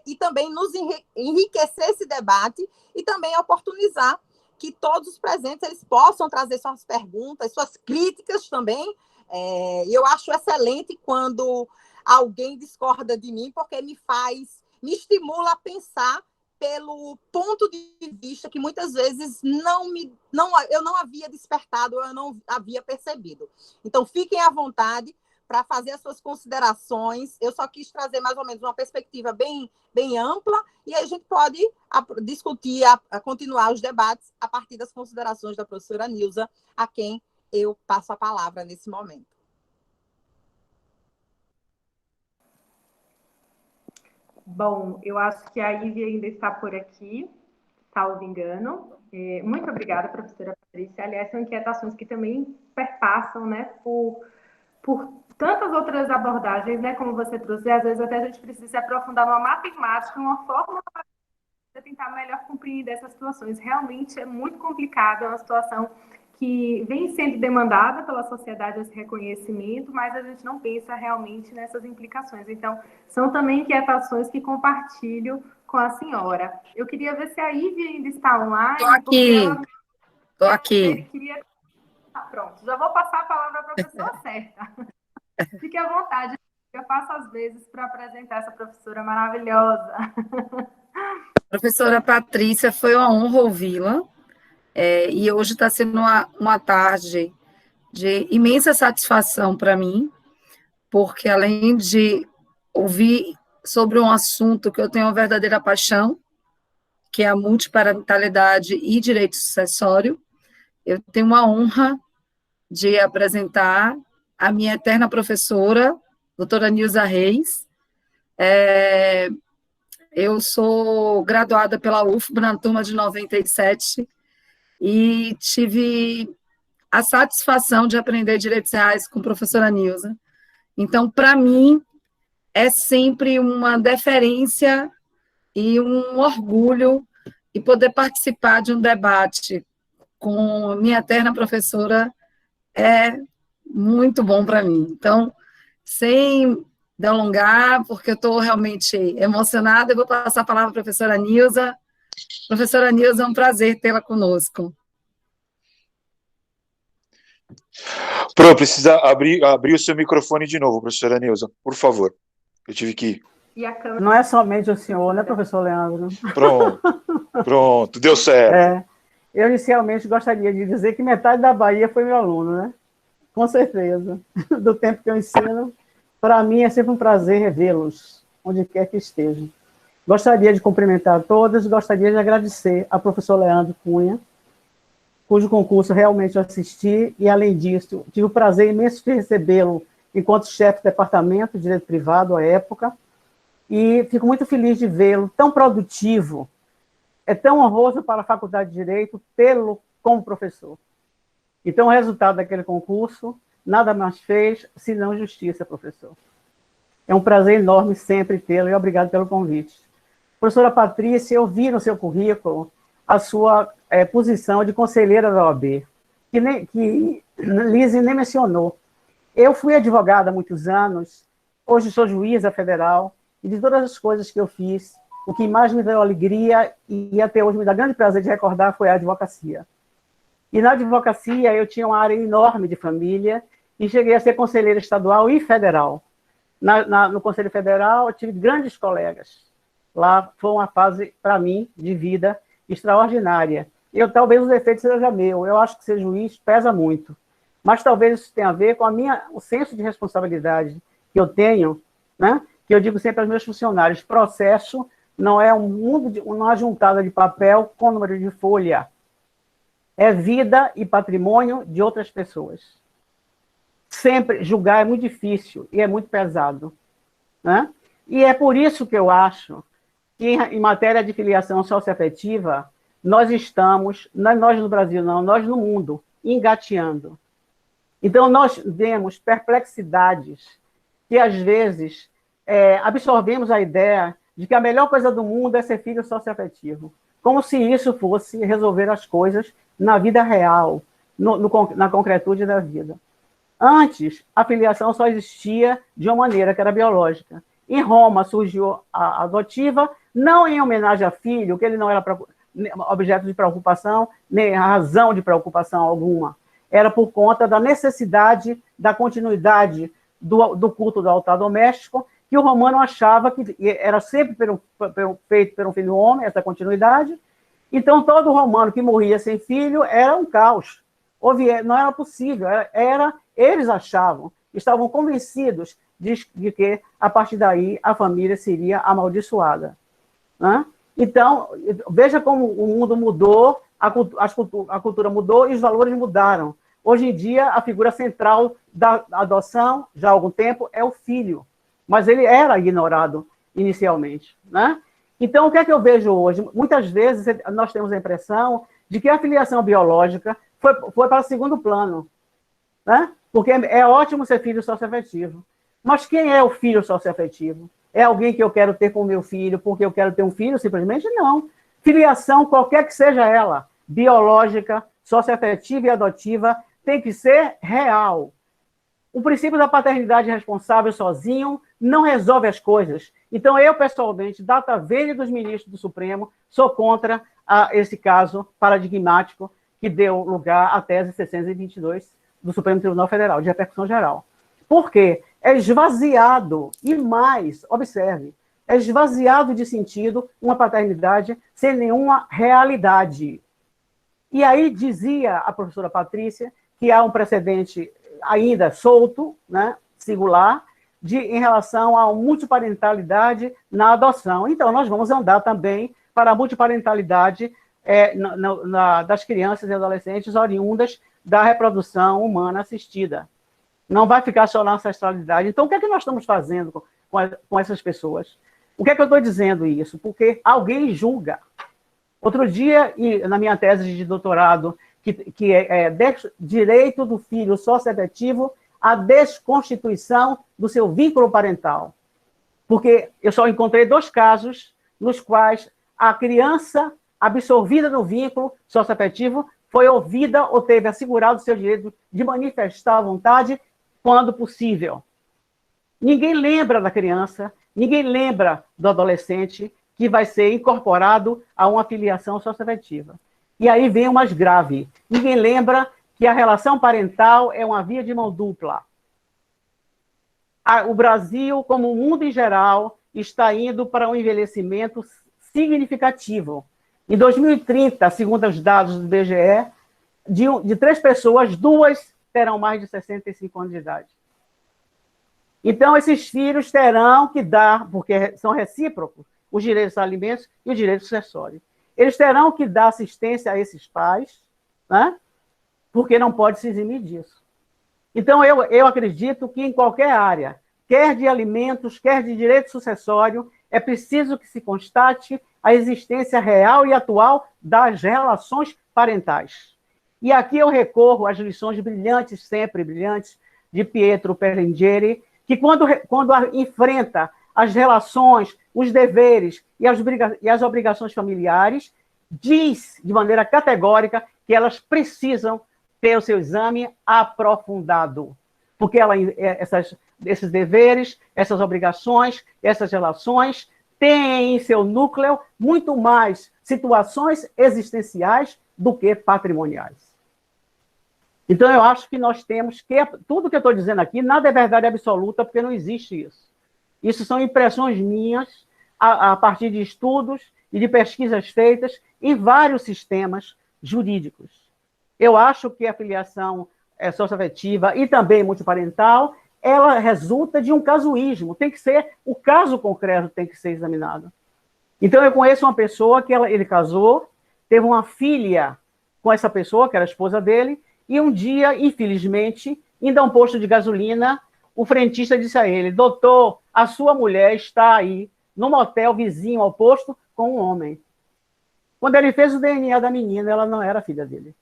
C: e também nos enriquecer esse debate e também oportunizar que todos os presentes eles possam trazer suas perguntas, suas críticas também. Eu acho excelente quando alguém discorda de mim, porque me estimula a pensar pelo ponto de vista que muitas vezes eu não havia despertado, eu não havia percebido. Então, fiquem à vontade para fazer as suas considerações. Eu só quis trazer mais ou menos uma perspectiva bem, bem ampla, e aí a gente pode discutir, continuar os debates a partir das considerações da professora Nilza, a quem eu passo a palavra nesse momento.
B: Bom, eu acho que a Ivy ainda está por aqui, salvo engano. Muito obrigada, professora Patrícia. Aliás, são inquietações que também perpassam, né, por tantas outras abordagens, né, como você trouxe. Às vezes até a gente precisa se aprofundar numa matemática, uma fórmula para tentar melhor compreender essas situações. Realmente é muito complicado, é uma situação que vem sendo demandada pela sociedade esse reconhecimento, mas a gente não pensa realmente nessas implicações. Então, são também inquietações que compartilho com a senhora. Eu queria ver se a Ivy ainda está online.
D: Estou aqui.
B: Pronto, já vou passar a palavra para a pessoa certa. Fique à vontade, eu faço às vezes para apresentar essa professora maravilhosa.
D: Professora Patrícia, foi uma honra ouvi-la. E hoje está sendo uma tarde de imensa satisfação para mim, porque além de ouvir sobre um assunto que eu tenho uma verdadeira paixão, que é a multiparentalidade e direito sucessório, eu tenho uma honra de apresentar a minha eterna professora, doutora Nilza Reis. Eu sou graduada pela UFBA na turma de 97, e tive a satisfação de aprender direitos reais com a professora Nilza. Então, para mim, é sempre uma deferência e um orgulho e poder participar de um debate com a minha eterna professora é muito bom para mim. Então, sem delongar, porque eu estou realmente emocionada, eu vou passar a palavra para a professora Nilza. Professora Nilza, é um prazer tê-la conosco.
A: Pro, precisa abrir o seu microfone de novo, professora Nilza, por favor. Eu tive que ir.
B: E a câmera...
E: Não é somente o senhor, né, professor Leandro?
A: Pronto, deu certo.
E: Eu, inicialmente, gostaria de dizer que metade da Bahia foi meu aluno, né? Com certeza. Do tempo que eu ensino, para mim é sempre um prazer revê-los, onde quer que estejam. Gostaria de cumprimentar a todos, gostaria de agradecer ao professor Leandro Cunha, cujo concurso realmente eu assisti, e, além disso, tive o prazer imenso de recebê-lo enquanto chefe de departamento de direito privado à época, e fico muito feliz de vê-lo tão produtivo, é tão honroso para a Faculdade de Direito tê-lo como professor. Então, o resultado daquele concurso nada mais fez senão justiça, professor. É um prazer enorme sempre tê-lo, e obrigado pelo convite. Professora Patrícia, eu vi no seu currículo a sua posição de conselheira da OAB, que Lise nem mencionou. Eu fui advogada há muitos anos, hoje sou juíza federal, e de todas as coisas que eu fiz, o que mais me deu alegria e até hoje me dá grande prazer de recordar foi a advocacia. E na advocacia eu tinha uma área enorme de família e cheguei a ser conselheira estadual e federal. No Conselho Federal eu tive grandes colegas. Lá foi uma fase, para mim, de vida extraordinária. Talvez o defeito seja meu, eu acho que ser juiz pesa muito. Mas talvez isso tenha a ver com o senso de responsabilidade que eu tenho, né? que eu digo sempre aos meus funcionários, processo não é um mundo de uma juntada de papel com número de folha. É vida e patrimônio de outras pessoas. Sempre julgar é muito difícil e é muito pesado, né? E é por isso que eu acho que, em matéria de filiação socioafetiva, nós estamos, não é nós no Brasil, não, nós no mundo, engateando. Então, nós temos perplexidades que, às vezes, absorvemos a ideia de que a melhor coisa do mundo é ser filho socioafetivo, como se isso fosse resolver as coisas na vida real, na concretude da vida. Antes, a filiação só existia de uma maneira, que era biológica. Em Roma surgiu a adotiva, não em homenagem a filho, que ele não era objeto de preocupação, nem razão de preocupação alguma. Era por conta da necessidade da continuidade do culto do altar doméstico, que o romano achava que era sempre feito por um filho homem, essa continuidade. Então, todo romano que morria sem filho era um caos. Não era possível, eles achavam, estavam convencidos de que, a partir daí, a família seria amaldiçoada, né? Então, veja como o mundo mudou, a cultura mudou e os valores mudaram. Hoje em dia, a figura central da adoção, já há algum tempo, é o filho, mas ele era ignorado inicialmente, né? Então, o que é que eu vejo hoje? Muitas vezes, nós temos a impressão de que a filiação biológica foi para o segundo plano, né? Porque é ótimo ser filho socioafetivo. Mas quem é o filho socioafetivo? É alguém que eu quero ter com o meu filho porque eu quero ter um filho? Simplesmente não. Filiação, qualquer que seja ela, biológica, socioafetiva e adotiva, tem que ser real. O princípio da paternidade responsável sozinho não resolve as coisas. Então, eu, pessoalmente, data vênia dos ministros do Supremo, sou contra esse caso paradigmático que deu lugar à tese 622 do Supremo Tribunal Federal, de repercussão geral. Por quê? É esvaziado, e mais, observe, é esvaziado de sentido uma paternidade sem nenhuma realidade. E aí dizia a professora Patrícia que há um precedente ainda solto, né, singular, em relação à multiparentalidade na adoção. Então, nós vamos andar também para a multiparentalidade das crianças e adolescentes oriundas da reprodução humana assistida. Não vai ficar só na ancestralidade. Então, o que é que nós estamos fazendo com essas pessoas? O que é que eu estou dizendo isso? Porque alguém julga. Outro dia, na minha tese de doutorado, que é direito do filho socioafetivo à desconstituição do seu vínculo parental. Porque eu só encontrei 2 casos nos quais a criança absorvida no vínculo socioafetivo foi ouvida ou teve assegurado o seu direito de manifestar a vontade quando possível. Ninguém lembra da criança, ninguém lembra do adolescente que vai ser incorporado a uma filiação socioafetiva. E aí vem o mais grave. Ninguém lembra que a relação parental é uma via de mão dupla. O Brasil, como o mundo em geral, está indo para um envelhecimento significativo. Em 2030, segundo os dados do IBGE, de 3 pessoas, 2 terão mais de 65 anos de idade. Então, esses filhos terão que dar, porque são recíprocos, os direitos aos alimentos e o direito sucessório. Eles terão que dar assistência a esses pais, né? Porque não pode se eximir disso. Então, eu acredito que em qualquer área, quer de alimentos, quer de direito sucessório, é preciso que se constate a existência real e atual das relações parentais. E aqui eu recorro às lições brilhantes, sempre brilhantes, de Pietro Perengeri, que quando enfrenta as relações, os deveres e as obrigações familiares, diz de maneira categórica que elas precisam ter o seu exame aprofundado, porque esses deveres, essas obrigações, essas relações têm em seu núcleo muito mais situações existenciais do que patrimoniais. Então, eu acho que nós temos que... Tudo que eu estou dizendo aqui, nada é verdade absoluta, porque não existe isso. Isso são impressões minhas, a partir de estudos e de pesquisas feitas em vários sistemas jurídicos. Eu acho que a filiação socioafetiva e também multiparental ela resulta de um casuísmo. Tem que ser, o caso concreto tem que ser examinado. Então, eu conheço uma pessoa que ele casou, teve uma filha com essa pessoa, que era a esposa dele, e um dia, infelizmente, indo a um posto de gasolina, o frentista disse a ele: doutor, a sua mulher está aí, no motel vizinho ao posto, com um homem. Quando ele fez o DNA da menina, ela não era filha dele.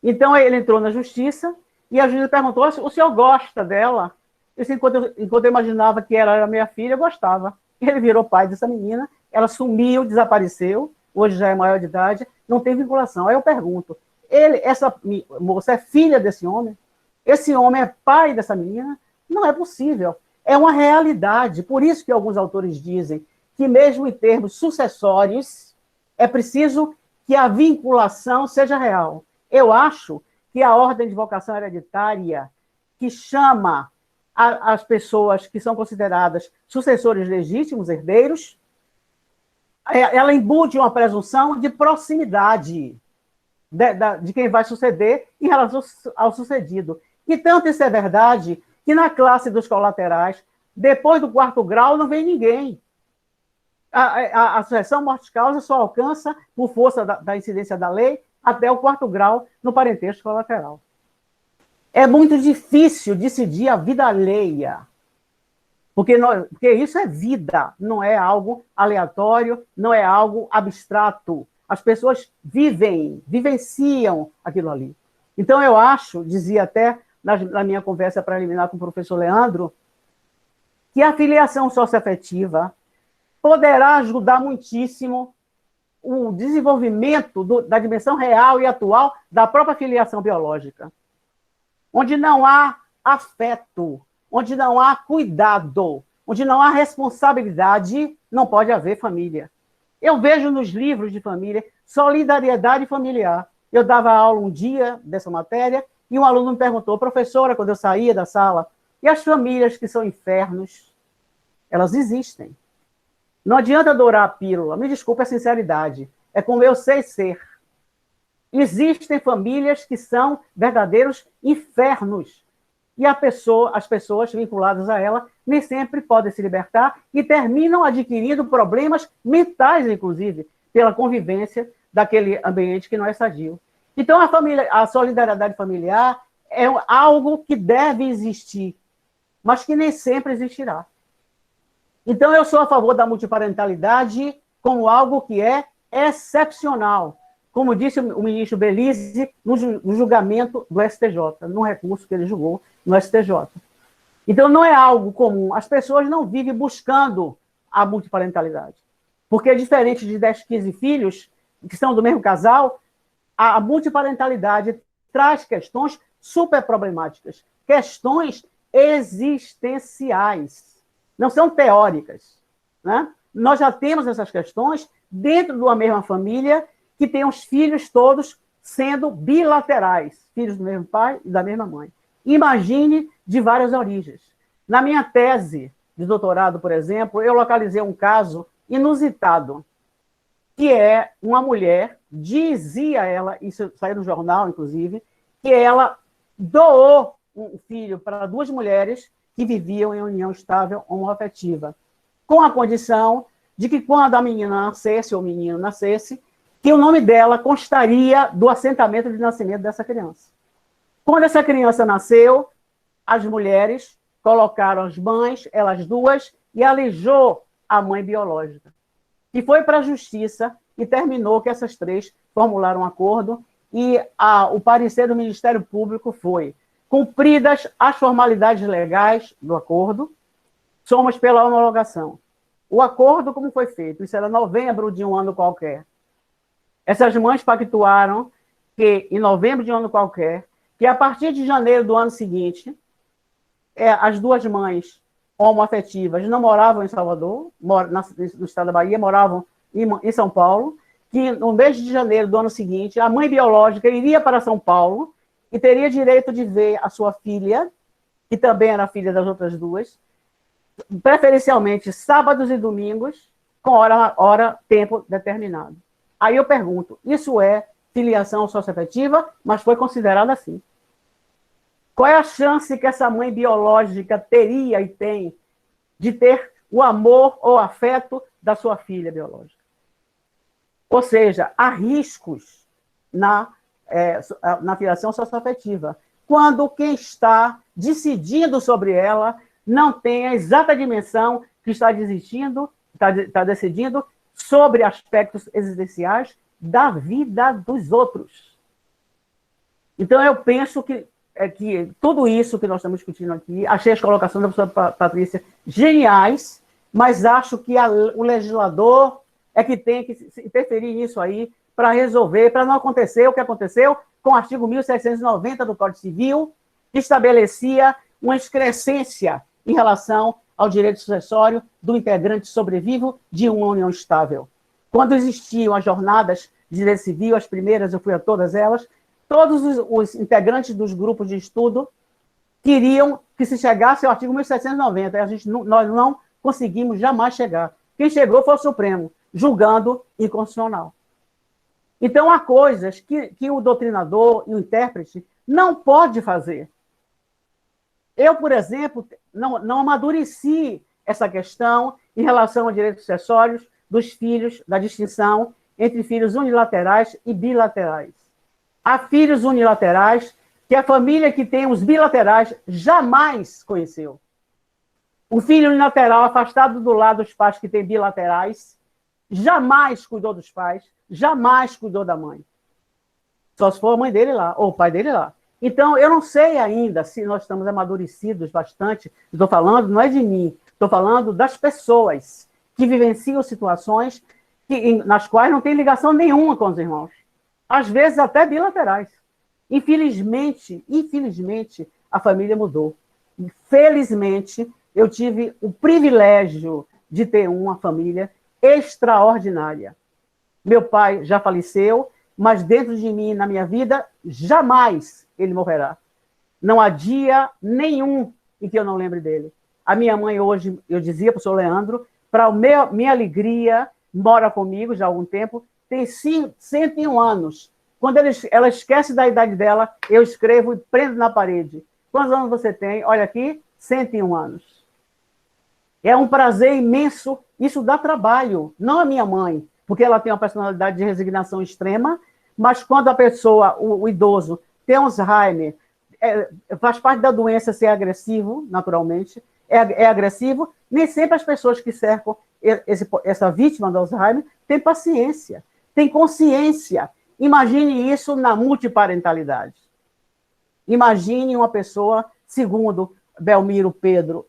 E: Então, ele entrou na justiça, e a juíza perguntou: o senhor gosta dela? Eu disse, enquanto eu imaginava que ela era minha filha, eu gostava. Ele virou pai dessa menina, ela sumiu, desapareceu, hoje já é maior de idade, não tem vinculação. Aí eu pergunto, essa moça é filha desse homem? Esse homem é pai dessa menina? Não é possível. É uma realidade. Por isso que alguns autores dizem que, mesmo em termos sucessórios, é preciso que a vinculação seja real. Eu acho que a ordem de vocação hereditária, que chama as pessoas que são consideradas sucessores legítimos, herdeiros, ela embute uma presunção de proximidade de quem vai suceder em relação ao sucedido. E tanto isso é verdade que na classe dos colaterais, depois do 4º grau, não vem ninguém. A sucessão morte-causa só alcança, por força da incidência da lei, até o 4º grau no parentesco colateral. É muito difícil decidir a vida alheia, porque isso é vida, não é algo aleatório, não é algo abstrato. As pessoas vivenciam aquilo ali. Então, eu acho, dizia até na minha conversa preliminar com o professor Leandro, que a filiação socioafetiva poderá ajudar muitíssimo o desenvolvimento da dimensão real e atual da própria filiação biológica. Onde não há afeto, onde não há cuidado, onde não há responsabilidade, não pode haver família. Eu vejo nos livros de família solidariedade familiar. Eu dava aula um dia dessa matéria e um aluno me perguntou: professora, quando eu saía da sala, e as famílias que são infernos? Elas existem. Não adianta adorar a pílula, me desculpe a sinceridade, é como eu sei ser. Existem famílias que são verdadeiros infernos. E as pessoas vinculadas a ela nem sempre podem se libertar e terminam adquirindo problemas mentais, inclusive, pela convivência daquele ambiente que não é sadio. Então, a solidariedade familiar é algo que deve existir, mas que nem sempre existirá. Então, eu sou a favor da multiparentalidade como algo que é excepcional, como disse o ministro Belize no julgamento do STJ, no recurso que ele julgou no STJ. Então, não é algo comum. As pessoas não vivem buscando a multiparentalidade. Porque é diferente de 10, 15 filhos, que são do mesmo casal, a multiparentalidade traz questões super problemáticas, questões existenciais, não são teóricas. Né? Nós já temos essas questões dentro de uma mesma família que tem os filhos todos sendo bilaterais, filhos do mesmo pai e da mesma mãe. Imagine de várias origens. Na minha tese de doutorado, por exemplo, eu localizei um caso inusitado, que é uma mulher, dizia ela, isso saiu no jornal, inclusive, que ela doou um filho para 2 mulheres que viviam em união estável homoafetiva, com a condição de que quando a menina nascesse, ou o menino nascesse, que o nome dela constaria do assentamento de nascimento dessa criança. Quando essa criança nasceu, as mulheres colocaram as mães, elas duas, e alijou a mãe biológica. E foi para a justiça e terminou que essas 3 formularam um acordo e o parecer do Ministério Público foi: cumpridas as formalidades legais do acordo, somos pela homologação. O acordo, como foi feito? Isso era novembro de um ano qualquer. Essas mães pactuaram que, em novembro de um ano qualquer, que a partir de janeiro do ano seguinte, as 2 mães homoafetivas não moravam em Salvador, no estado da Bahia, moravam em São Paulo, que no mês de janeiro do ano seguinte, a mãe biológica iria para São Paulo e teria direito de ver a sua filha, que também era filha das outras 2, preferencialmente sábados e domingos, com tempo determinado. Aí eu pergunto, isso é filiação socioafetiva, mas foi considerado assim. Qual é a chance que essa mãe biológica teria e tem de ter o amor ou afeto da sua filha biológica? Ou seja, há riscos na filiação socioafetiva, quando quem está decidindo sobre ela não tem a exata dimensão que está decidindo sobre aspectos existenciais da vida dos outros. Então, eu penso que tudo isso que nós estamos discutindo aqui, achei as colocações da professora Patrícia geniais, mas acho que o legislador é que tem que interferir nisso aí para resolver, para não acontecer o que aconteceu com o artigo 1790 do Código Civil, que estabelecia uma excrescência em relação ao direito sucessório do integrante sobrevivo de uma união estável. Quando existiam as jornadas de direito civil, as primeiras, eu fui a todas elas, todos os integrantes dos grupos de estudo queriam que se chegasse ao artigo 1790, e nós não conseguimos jamais chegar. Quem chegou foi o Supremo, julgando inconstitucional. Então, há coisas que o doutrinador e o intérprete não pode fazer. Eu, por exemplo, não amadureci essa questão em relação aos direitos sucessórios dos filhos, da distinção entre filhos unilaterais e bilaterais. Há filhos unilaterais que a família que tem os bilaterais jamais conheceu. O filho unilateral afastado do lado dos pais que tem bilaterais jamais cuidou dos pais, jamais cuidou da mãe. Só se for a mãe dele lá, ou o pai dele lá. Então, eu não sei ainda se nós estamos amadurecidos bastante. Estou falando, não é de mim, estou falando das pessoas que vivenciam situações nas quais não tem ligação nenhuma com os irmãos. Às vezes até bilaterais. Infelizmente, a família mudou. Felizmente, eu tive o privilégio de ter uma família extraordinária. Meu pai já faleceu, mas dentro de mim, na minha vida, jamais ele morrerá. Não há dia nenhum em que eu não lembre dele. A minha mãe hoje, eu dizia para o senhor Leandro, para minha alegria, mora comigo já há algum tempo, tem 101 anos. Quando ela esquece da idade dela, eu escrevo e prendo na parede. Quantos anos você tem? Olha aqui, 101 anos. É um prazer imenso. Isso dá trabalho. Não a minha mãe, porque ela tem uma personalidade de resignação extrema, mas quando a pessoa, o idoso, tem Alzheimer, faz parte da doença ser agressivo, naturalmente, é agressivo, nem sempre as pessoas que cercam essa vítima do Alzheimer têm paciência, têm consciência. Imagine isso na multiparentalidade. Imagine uma pessoa, segundo Belmiro Pedro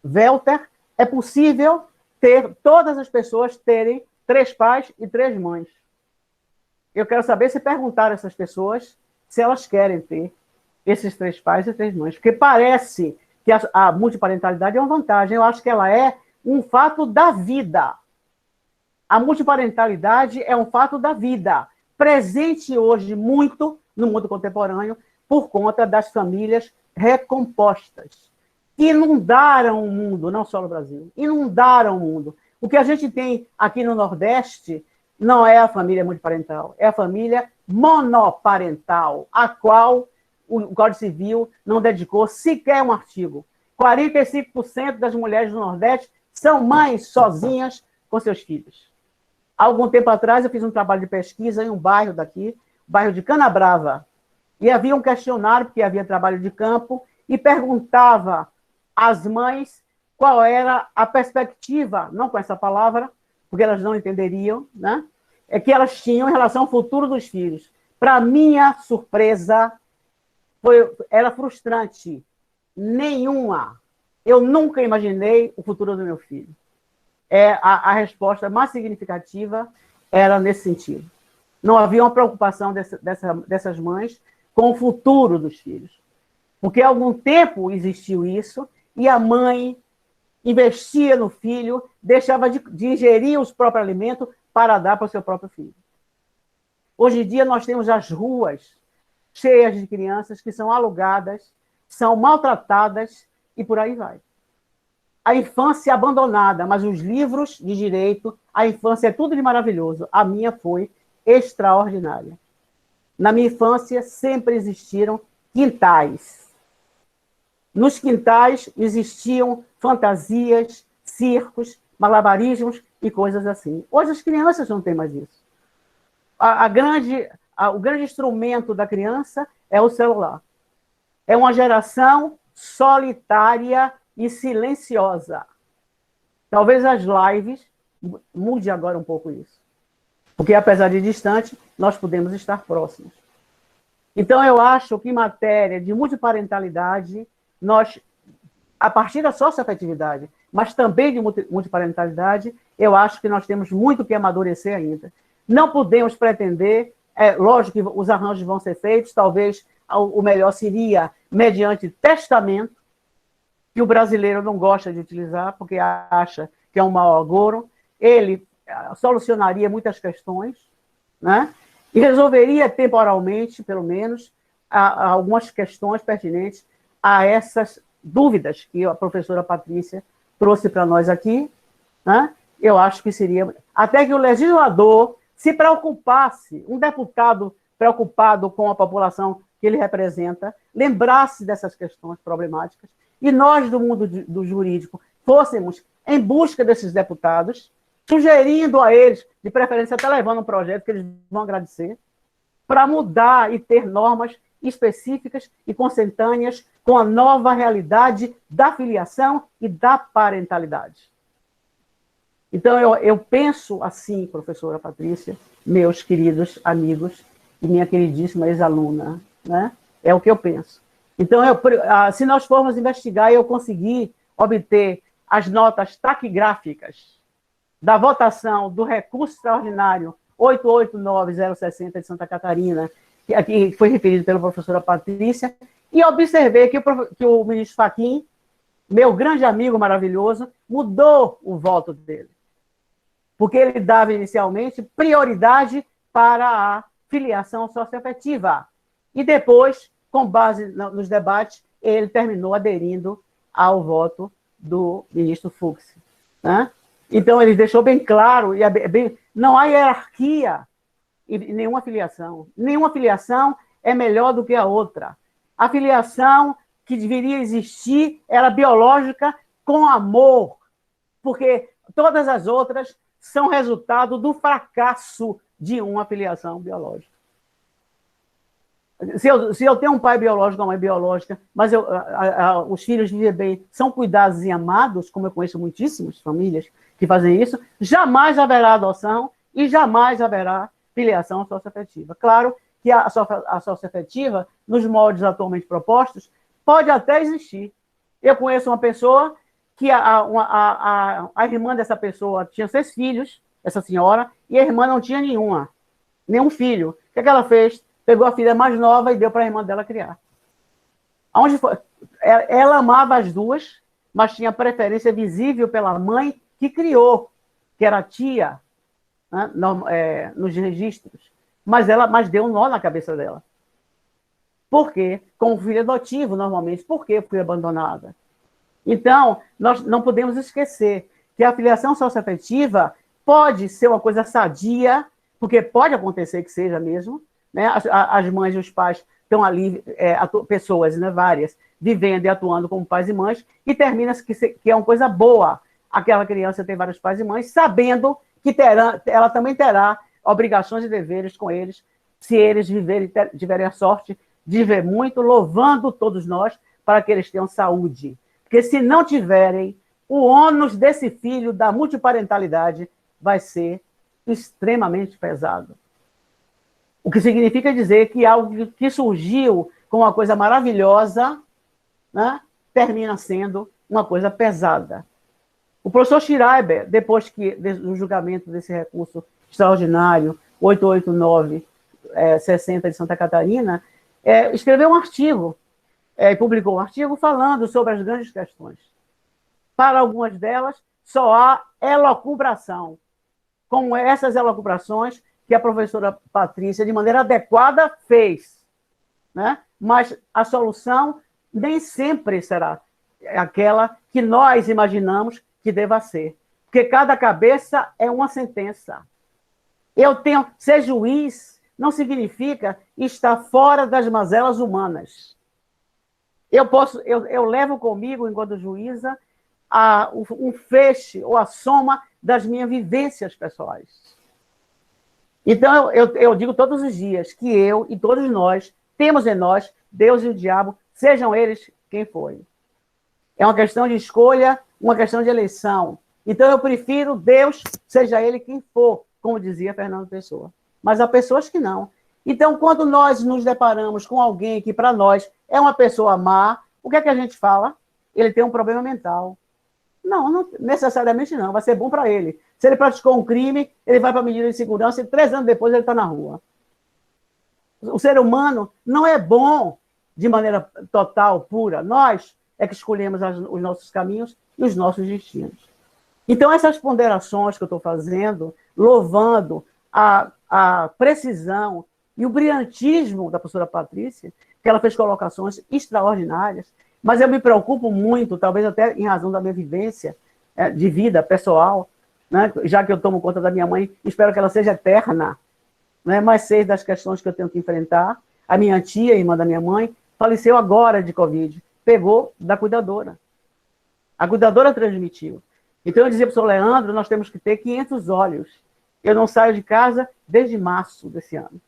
E: Welter, é possível todas as pessoas terem 3 pais e 3 mães. Eu quero saber se perguntar a essas pessoas se elas querem ter esses 3 pais e 3 mães, porque parece que a multiparentalidade é uma vantagem. Eu acho que ela é um fato da vida. A multiparentalidade é um fato da vida, presente hoje muito no mundo contemporâneo por conta das famílias recompostas, que inundaram o mundo, não só no Brasil, inundaram o mundo. O que a gente tem aqui no Nordeste não é a família multiparental, é a família monoparental, a qual o Código Civil não dedicou sequer um artigo. 45% das mulheres do Nordeste são mães sozinhas com seus filhos. Há algum tempo atrás, eu fiz um trabalho de pesquisa em um bairro daqui, o bairro de Canabrava, e havia um questionário, porque havia trabalho de campo, e perguntava às mães qual era a perspectiva, não com essa palavra, porque elas não entenderiam, né? Que elas tinham em relação ao futuro dos filhos. Para minha surpresa, era frustrante. Nenhuma. Eu nunca imaginei o futuro do meu filho. A resposta mais significativa era nesse sentido. Não havia uma preocupação dessas mães com o futuro dos filhos. Porque há algum tempo existiu isso, e a mãe investia no filho, deixava de ingerir os próprios alimentos para dar para o seu próprio filho. Hoje em dia, nós temos as ruas cheias de crianças que são alugadas, são maltratadas e por aí vai. A infância abandonada, mas os livros de direito, a infância é tudo de maravilhoso. A minha foi extraordinária. Na minha infância, sempre existiram quintais. Nos quintais existiam fantasias, circos, malabarismos e coisas assim. Hoje as crianças não têm mais isso. O grande instrumento da criança é o celular. É uma geração solitária e silenciosa. Talvez as lives mude agora um pouco isso. Porque, apesar de distante, nós podemos estar próximos. Então, eu acho que em matéria de multiparentalidade, nós, a partir da socioafetividade, mas também de multiparentalidade, eu acho que nós temos muito que amadurecer ainda. Não podemos pretender, lógico que os arranjos vão ser feitos, talvez o melhor seria mediante testamento, que o brasileiro não gosta de utilizar, porque acha que é um mau agouro. Ele solucionaria muitas questões, né? E resolveria temporalmente, pelo menos, algumas questões pertinentes a essas dúvidas que a professora Patrícia trouxe para nós aqui, né? Eu acho que seria... Até que o legislador se preocupasse, um deputado preocupado com a população que ele representa, lembrasse dessas questões problemáticas, e nós, do mundo do jurídico, fôssemos em busca desses deputados, sugerindo a eles, de preferência até levando um projeto que eles vão agradecer, para mudar e ter normas específicas e consentâneas com a nova realidade da filiação e da parentalidade. Então, eu penso assim, professora Patrícia, meus queridos amigos e minha queridíssima ex-aluna, né? É o que eu penso. Então, se nós formos investigar e eu conseguir obter as notas taquigráficas da votação do recurso extraordinário 889-060 de Santa Catarina, que aqui foi referido pela professora Patrícia, e observei que o ministro Fachin, meu grande amigo maravilhoso, mudou o voto dele. Porque ele dava inicialmente prioridade para a filiação socioafetiva. E depois, com base nos debates, ele terminou aderindo ao voto do ministro Fux, né? Então, ele deixou bem claro, não há hierarquia em nenhuma filiação. Nenhuma filiação é melhor do que a outra. A filiação que deveria existir era biológica com amor, porque todas as outras são resultado do fracasso de uma filiação biológica. Se eu tenho um pai biológico, uma mãe biológica, mas os filhos vivem bem, são cuidados e amados, como eu conheço muitíssimas famílias que fazem isso, jamais haverá adoção e jamais haverá filiação socioafetiva. Claro que a socioafetiva, nos moldes atualmente propostos, pode até existir. Eu conheço uma pessoa que a irmã dessa pessoa tinha 6 filhos, essa senhora, e a irmã não tinha nenhum filho. O que ela fez? Pegou a filha mais nova e deu para a irmã dela criar. Aonde foi? Ela amava as duas, mas tinha preferência visível pela mãe que criou, que era a tia, né, nos registros. Mas deu um nó na cabeça dela. Por quê? Como filho adotivo, normalmente. Por que fui abandonada? Então, nós não podemos esquecer que a filiação socioafetiva pode ser uma coisa sadia, porque pode acontecer que seja mesmo, né? As mães e os pais estão ali, pessoas, né, várias, vivendo e atuando como pais e mães, e termina que é uma coisa boa aquela criança ter vários pais e mães, sabendo que ela também terá obrigações e deveres com eles, se eles tiverem a sorte de viver muito, louvando todos nós para que eles tenham saúde. Porque se não tiverem, o ônus desse filho da multiparentalidade vai ser extremamente pesado. O que significa dizer que algo que surgiu como uma coisa maravilhosa, né, termina sendo uma coisa pesada. O professor Schreiber, depois do julgamento desse recurso extraordinário, 889-60 de Santa Catarina, escreveu um artigo, publicou um artigo falando sobre as grandes questões. Para algumas delas, só há elucubração, como essas elucubrações que a professora Patrícia, de maneira adequada, fez, né? Mas a solução nem sempre será aquela que nós imaginamos que deva ser, porque cada cabeça é uma sentença. Ser juiz não significa estar fora das mazelas humanas. Eu levo comigo, enquanto juíza, um feixe ou a soma das minhas vivências pessoais. Então, eu digo todos os dias que eu e todos nós temos em nós Deus e o diabo, sejam eles quem forem. É uma questão de escolha, uma questão de eleição. Então, eu prefiro Deus, seja ele quem for, como dizia Fernando Pessoa. Mas há pessoas que não. Então, quando nós nos deparamos com alguém que, para nós, é uma pessoa má, o que é que a gente fala? Ele tem um problema mental. Não, necessariamente não. Vai ser bom para ele. Se ele praticou um crime, ele vai para a medida de segurança e 3 anos depois ele está na rua. O ser humano não é bom de maneira total, pura. Nós é que escolhemos os nossos caminhos e os nossos destinos. Então, essas ponderações que eu estou fazendo, louvando a precisão e o brilhantismo da professora Patrícia, que ela fez colocações extraordinárias, mas eu me preocupo muito, talvez até em razão da minha vivência de vida pessoal, né? Já que eu tomo conta da minha mãe, espero que ela seja eterna, né? Mas sei das questões que eu tenho que enfrentar. A minha tia, irmã da minha mãe, faleceu agora de Covid, pegou da cuidadora. A cuidadora transmitiu. Então, eu dizia para o professor Leandro, nós temos que ter 500 olhos. Eu não saio de casa desde março desse ano.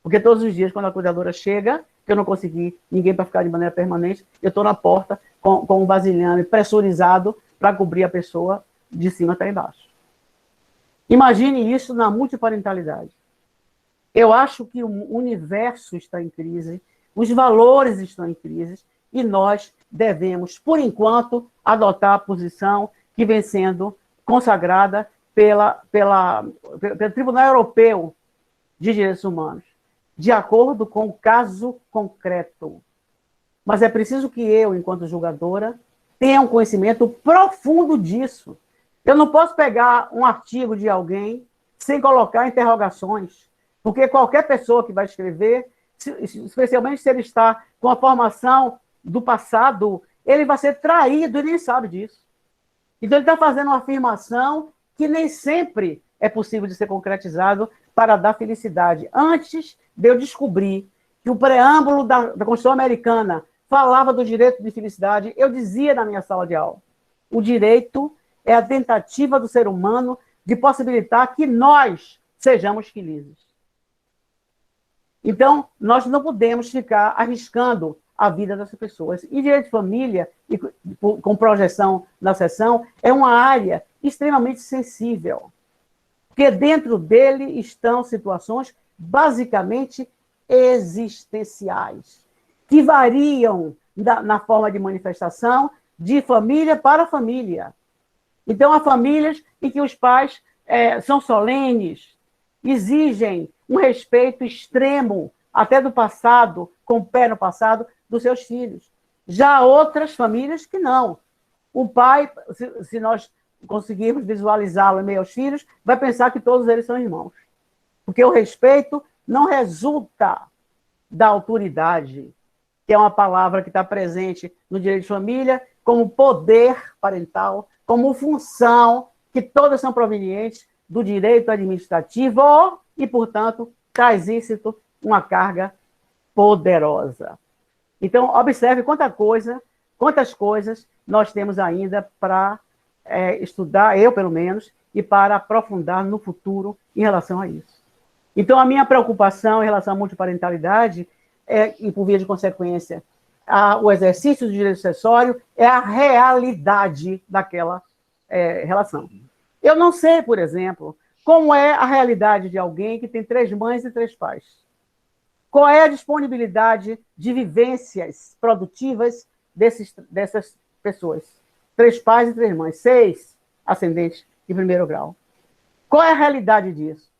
E: Porque todos os dias, quando a cuidadora chega, que eu não consegui ninguém para ficar de maneira permanente, eu estou na porta com um vasilhame pressurizado para cobrir a pessoa de cima até embaixo. Imagine isso na multiparentalidade. Eu acho que o universo está em crise, os valores estão em crise, e nós devemos, por enquanto, adotar a posição que vem sendo consagrada pelo Tribunal Europeu de Direitos Humanos, de acordo com o caso concreto. Mas é preciso que eu, enquanto julgadora, tenha um conhecimento profundo disso. Eu não posso pegar um artigo de alguém sem colocar interrogações, porque qualquer pessoa que vai escrever, especialmente se ele está com a formação do passado, ele vai ser traído e nem sabe disso. Então, ele está fazendo uma afirmação que nem sempre é possível de ser concretizado para dar felicidade. Antes de eu descobrir que o preâmbulo da Constituição Americana falava do direito de felicidade, eu dizia na minha sala de aula, o direito é a tentativa do ser humano de possibilitar que nós sejamos felizes. Então, nós não podemos ficar arriscando a vida dessas pessoas. E direito de família, e com projeção na sessão, é uma área extremamente sensível, porque dentro dele estão situações basicamente existenciais, que variam na forma de manifestação de família para família. Então, há famílias em que os pais são solenes, exigem um respeito extremo, até do passado, com o pé no passado, dos seus filhos. Já há outras famílias que não. O pai, se nós conseguirmos visualizá-lo em meio aos filhos, vai pensar que todos eles são irmãos. Porque o respeito não resulta da autoridade, que é uma palavra que está presente no direito de família, como poder parental, como função, que todas são provenientes do direito administrativo e, portanto, traz íncito uma carga poderosa. Então, observe quantas coisas nós temos ainda para estudar, eu pelo menos, e para aprofundar no futuro em relação a isso. Então, a minha preocupação em relação à multiparentalidade, e por via de consequência, o exercício do direito sucessório, é a realidade daquela relação. Eu não sei, por exemplo, como é a realidade de alguém que tem 3 mães e 3 pais. Qual é a disponibilidade de vivências produtivas dessas pessoas? 3 pais e 3 mães, 6 ascendentes de primeiro grau. Qual é a realidade disso?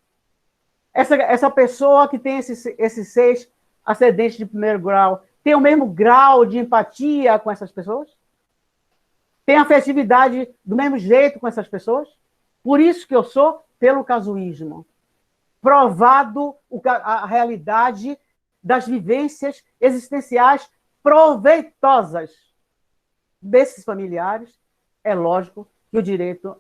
E: Essa pessoa que tem esses 6 ascendentes de primeiro grau tem o mesmo grau de empatia com essas pessoas? Tem afetividade do mesmo jeito com essas pessoas? Por isso que eu sou pelo casuísmo. Provado a realidade das vivências existenciais proveitosas desses familiares, é lógico que o direito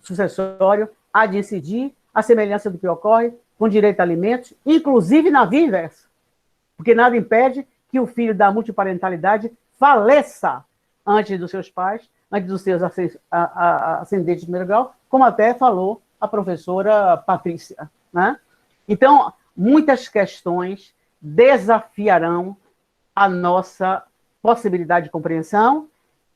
E: sucessório há de incidir a semelhança do que ocorre com direito a alimentos, inclusive na via inversa, porque nada impede que o filho da multiparentalidade faleça antes dos seus pais, antes dos seus ascendentes de primeiro grau, como até falou a professora Patrícia, né? Então, muitas questões desafiarão a nossa possibilidade de compreensão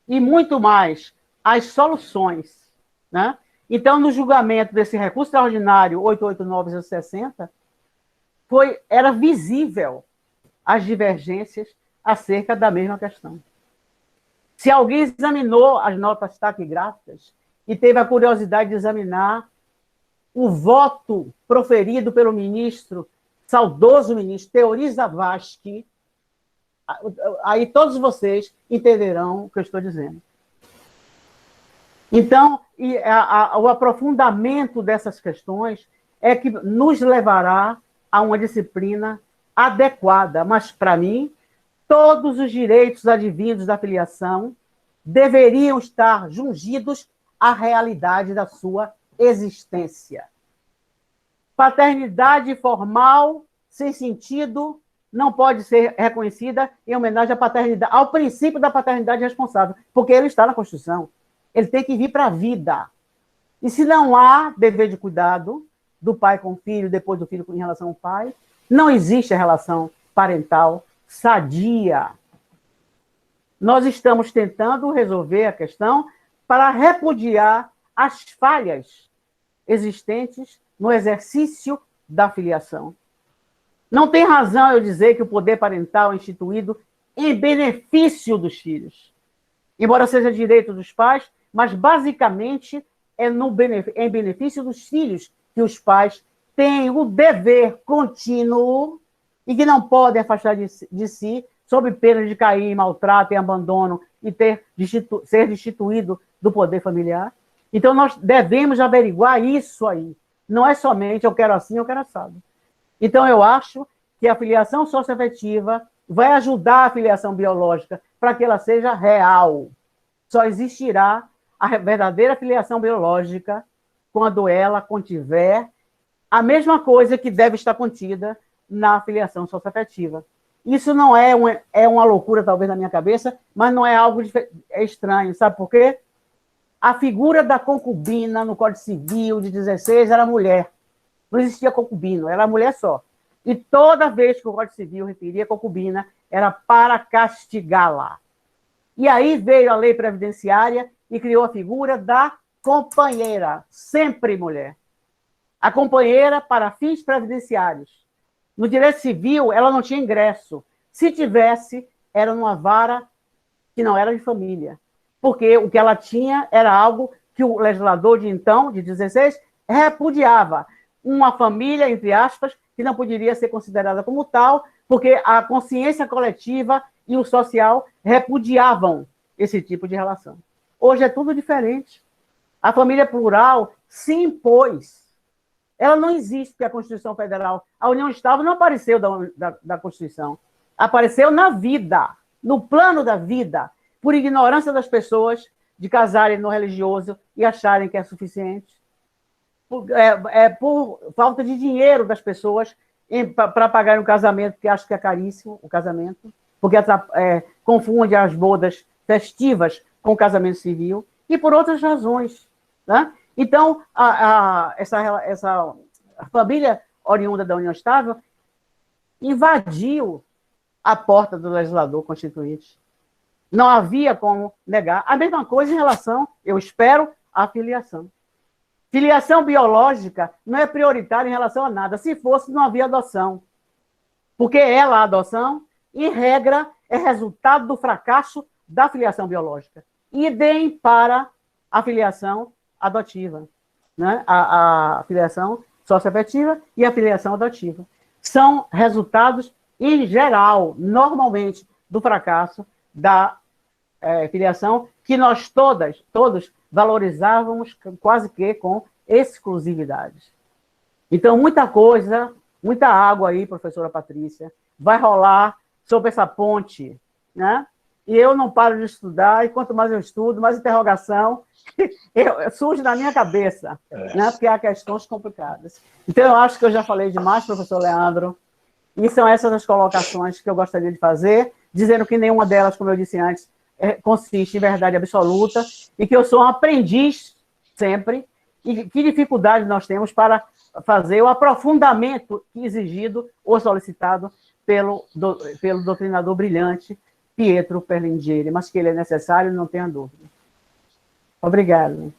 E: e muito mais as soluções, né? Então, no julgamento desse recurso extraordinário 889/60, era visível as divergências acerca da mesma questão. Se alguém examinou as notas taquigráficas e teve a curiosidade de examinar o voto proferido pelo ministro, saudoso ministro Teori Zavascki, aí todos vocês entenderão o que eu estou dizendo. Então, o aprofundamento dessas questões é que nos levará a uma disciplina adequada, mas, para mim, todos os direitos advindos da filiação deveriam estar jungidos à realidade da sua existência. Paternidade formal, sem sentido, não pode ser reconhecida em homenagem à paternidade, ao princípio da paternidade responsável, porque ele está na Constituição. Ele tem que vir para a vida. E se não há dever de cuidado do pai com o filho, depois do filho em relação ao pai, não existe a relação parental sadia. Nós estamos tentando resolver a questão para repudiar as falhas existentes no exercício da filiação. Não tem razão eu dizer que o poder parental é instituído em benefício dos filhos. Embora seja direito dos pais, mas basicamente é em benefício dos filhos que os pais têm o dever contínuo e que não podem afastar de si, sob pena de cair em maltrato e abandono e ser destituído do poder familiar. Então, nós devemos averiguar isso aí. Não é somente eu quero assim, eu quero assado. Então, eu acho que a filiação socioafetiva vai ajudar a filiação biológica para que ela seja real. Só existirá a verdadeira filiação biológica quando ela contiver a mesma coisa que deve estar contida na filiação socioafetiva. Isso não é uma loucura, talvez, na minha cabeça, mas não é algo estranho. Sabe por quê? A figura da concubina no Código Civil de 16 era mulher. Não existia concubino, era mulher só. E toda vez que o Código Civil referia concubina, era para castigá-la. E aí veio a lei previdenciária e criou a figura da companheira, sempre mulher. A companheira para fins previdenciários. No direito civil, ela não tinha ingresso. Se tivesse, era numa vara que não era de família. Porque o que ela tinha era algo que o legislador de então, de 16, repudiava. Uma família, entre aspas, que não poderia ser considerada como tal, porque a consciência coletiva e o social repudiavam esse tipo de relação. Hoje é tudo diferente. A família plural se impôs. Ela não existe, porque a Constituição Federal, a união estável não apareceu da Constituição. Apareceu na vida, no plano da vida, por ignorância das pessoas de casarem no religioso e acharem que é suficiente. Por falta de dinheiro das pessoas para pagar um casamento, porque acham que é caríssimo o casamento, porque confunde as bodas festivas com o casamento civil, e por outras razões, né? Então, essa família oriunda da união estável invadiu a porta do legislador constituinte. Não havia como negar. A mesma coisa em relação, eu espero, à filiação. Filiação biológica não é prioritária em relação a nada. Se fosse, não havia adoção. Porque a adoção, em regra, é resultado do fracasso da filiação biológica. Idem para a filiação adotiva, né? A filiação socioafetiva e a filiação adotiva. São resultados, em geral, normalmente, do fracasso da filiação que nós todos valorizávamos quase que com exclusividade. Então, muita coisa, muita água aí, professora Patrícia, vai rolar sobre essa ponte, né? E eu não paro de estudar, e quanto mais eu estudo, mais interrogação surge na minha cabeça, né? Porque há questões complicadas. Então, eu acho que eu já falei demais, professor Leandro. E são essas as colocações que eu gostaria de fazer, dizendo que nenhuma delas, como eu disse antes, consiste em verdade absoluta, e que eu sou um aprendiz sempre, e que dificuldade nós temos para fazer o aprofundamento exigido ou solicitado pelo doutrinador brilhante Pietro Perlingieri, mas que ele é necessário, não tenha dúvida. Obrigado.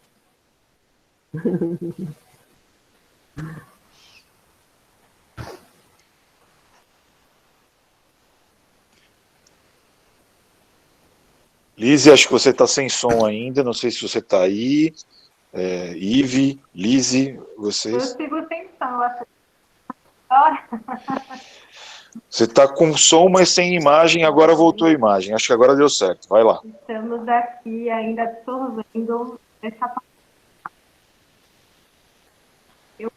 A: Lise, acho que você está sem som ainda, não sei se você está aí. Ive, Lise, vocês?
B: Eu sigo sem som, acho.
A: Você está com som, mas sem imagem, agora voltou a imagem. Acho que agora deu certo, vai lá.
B: Estamos aqui ainda absorvendo essa palavra. Eu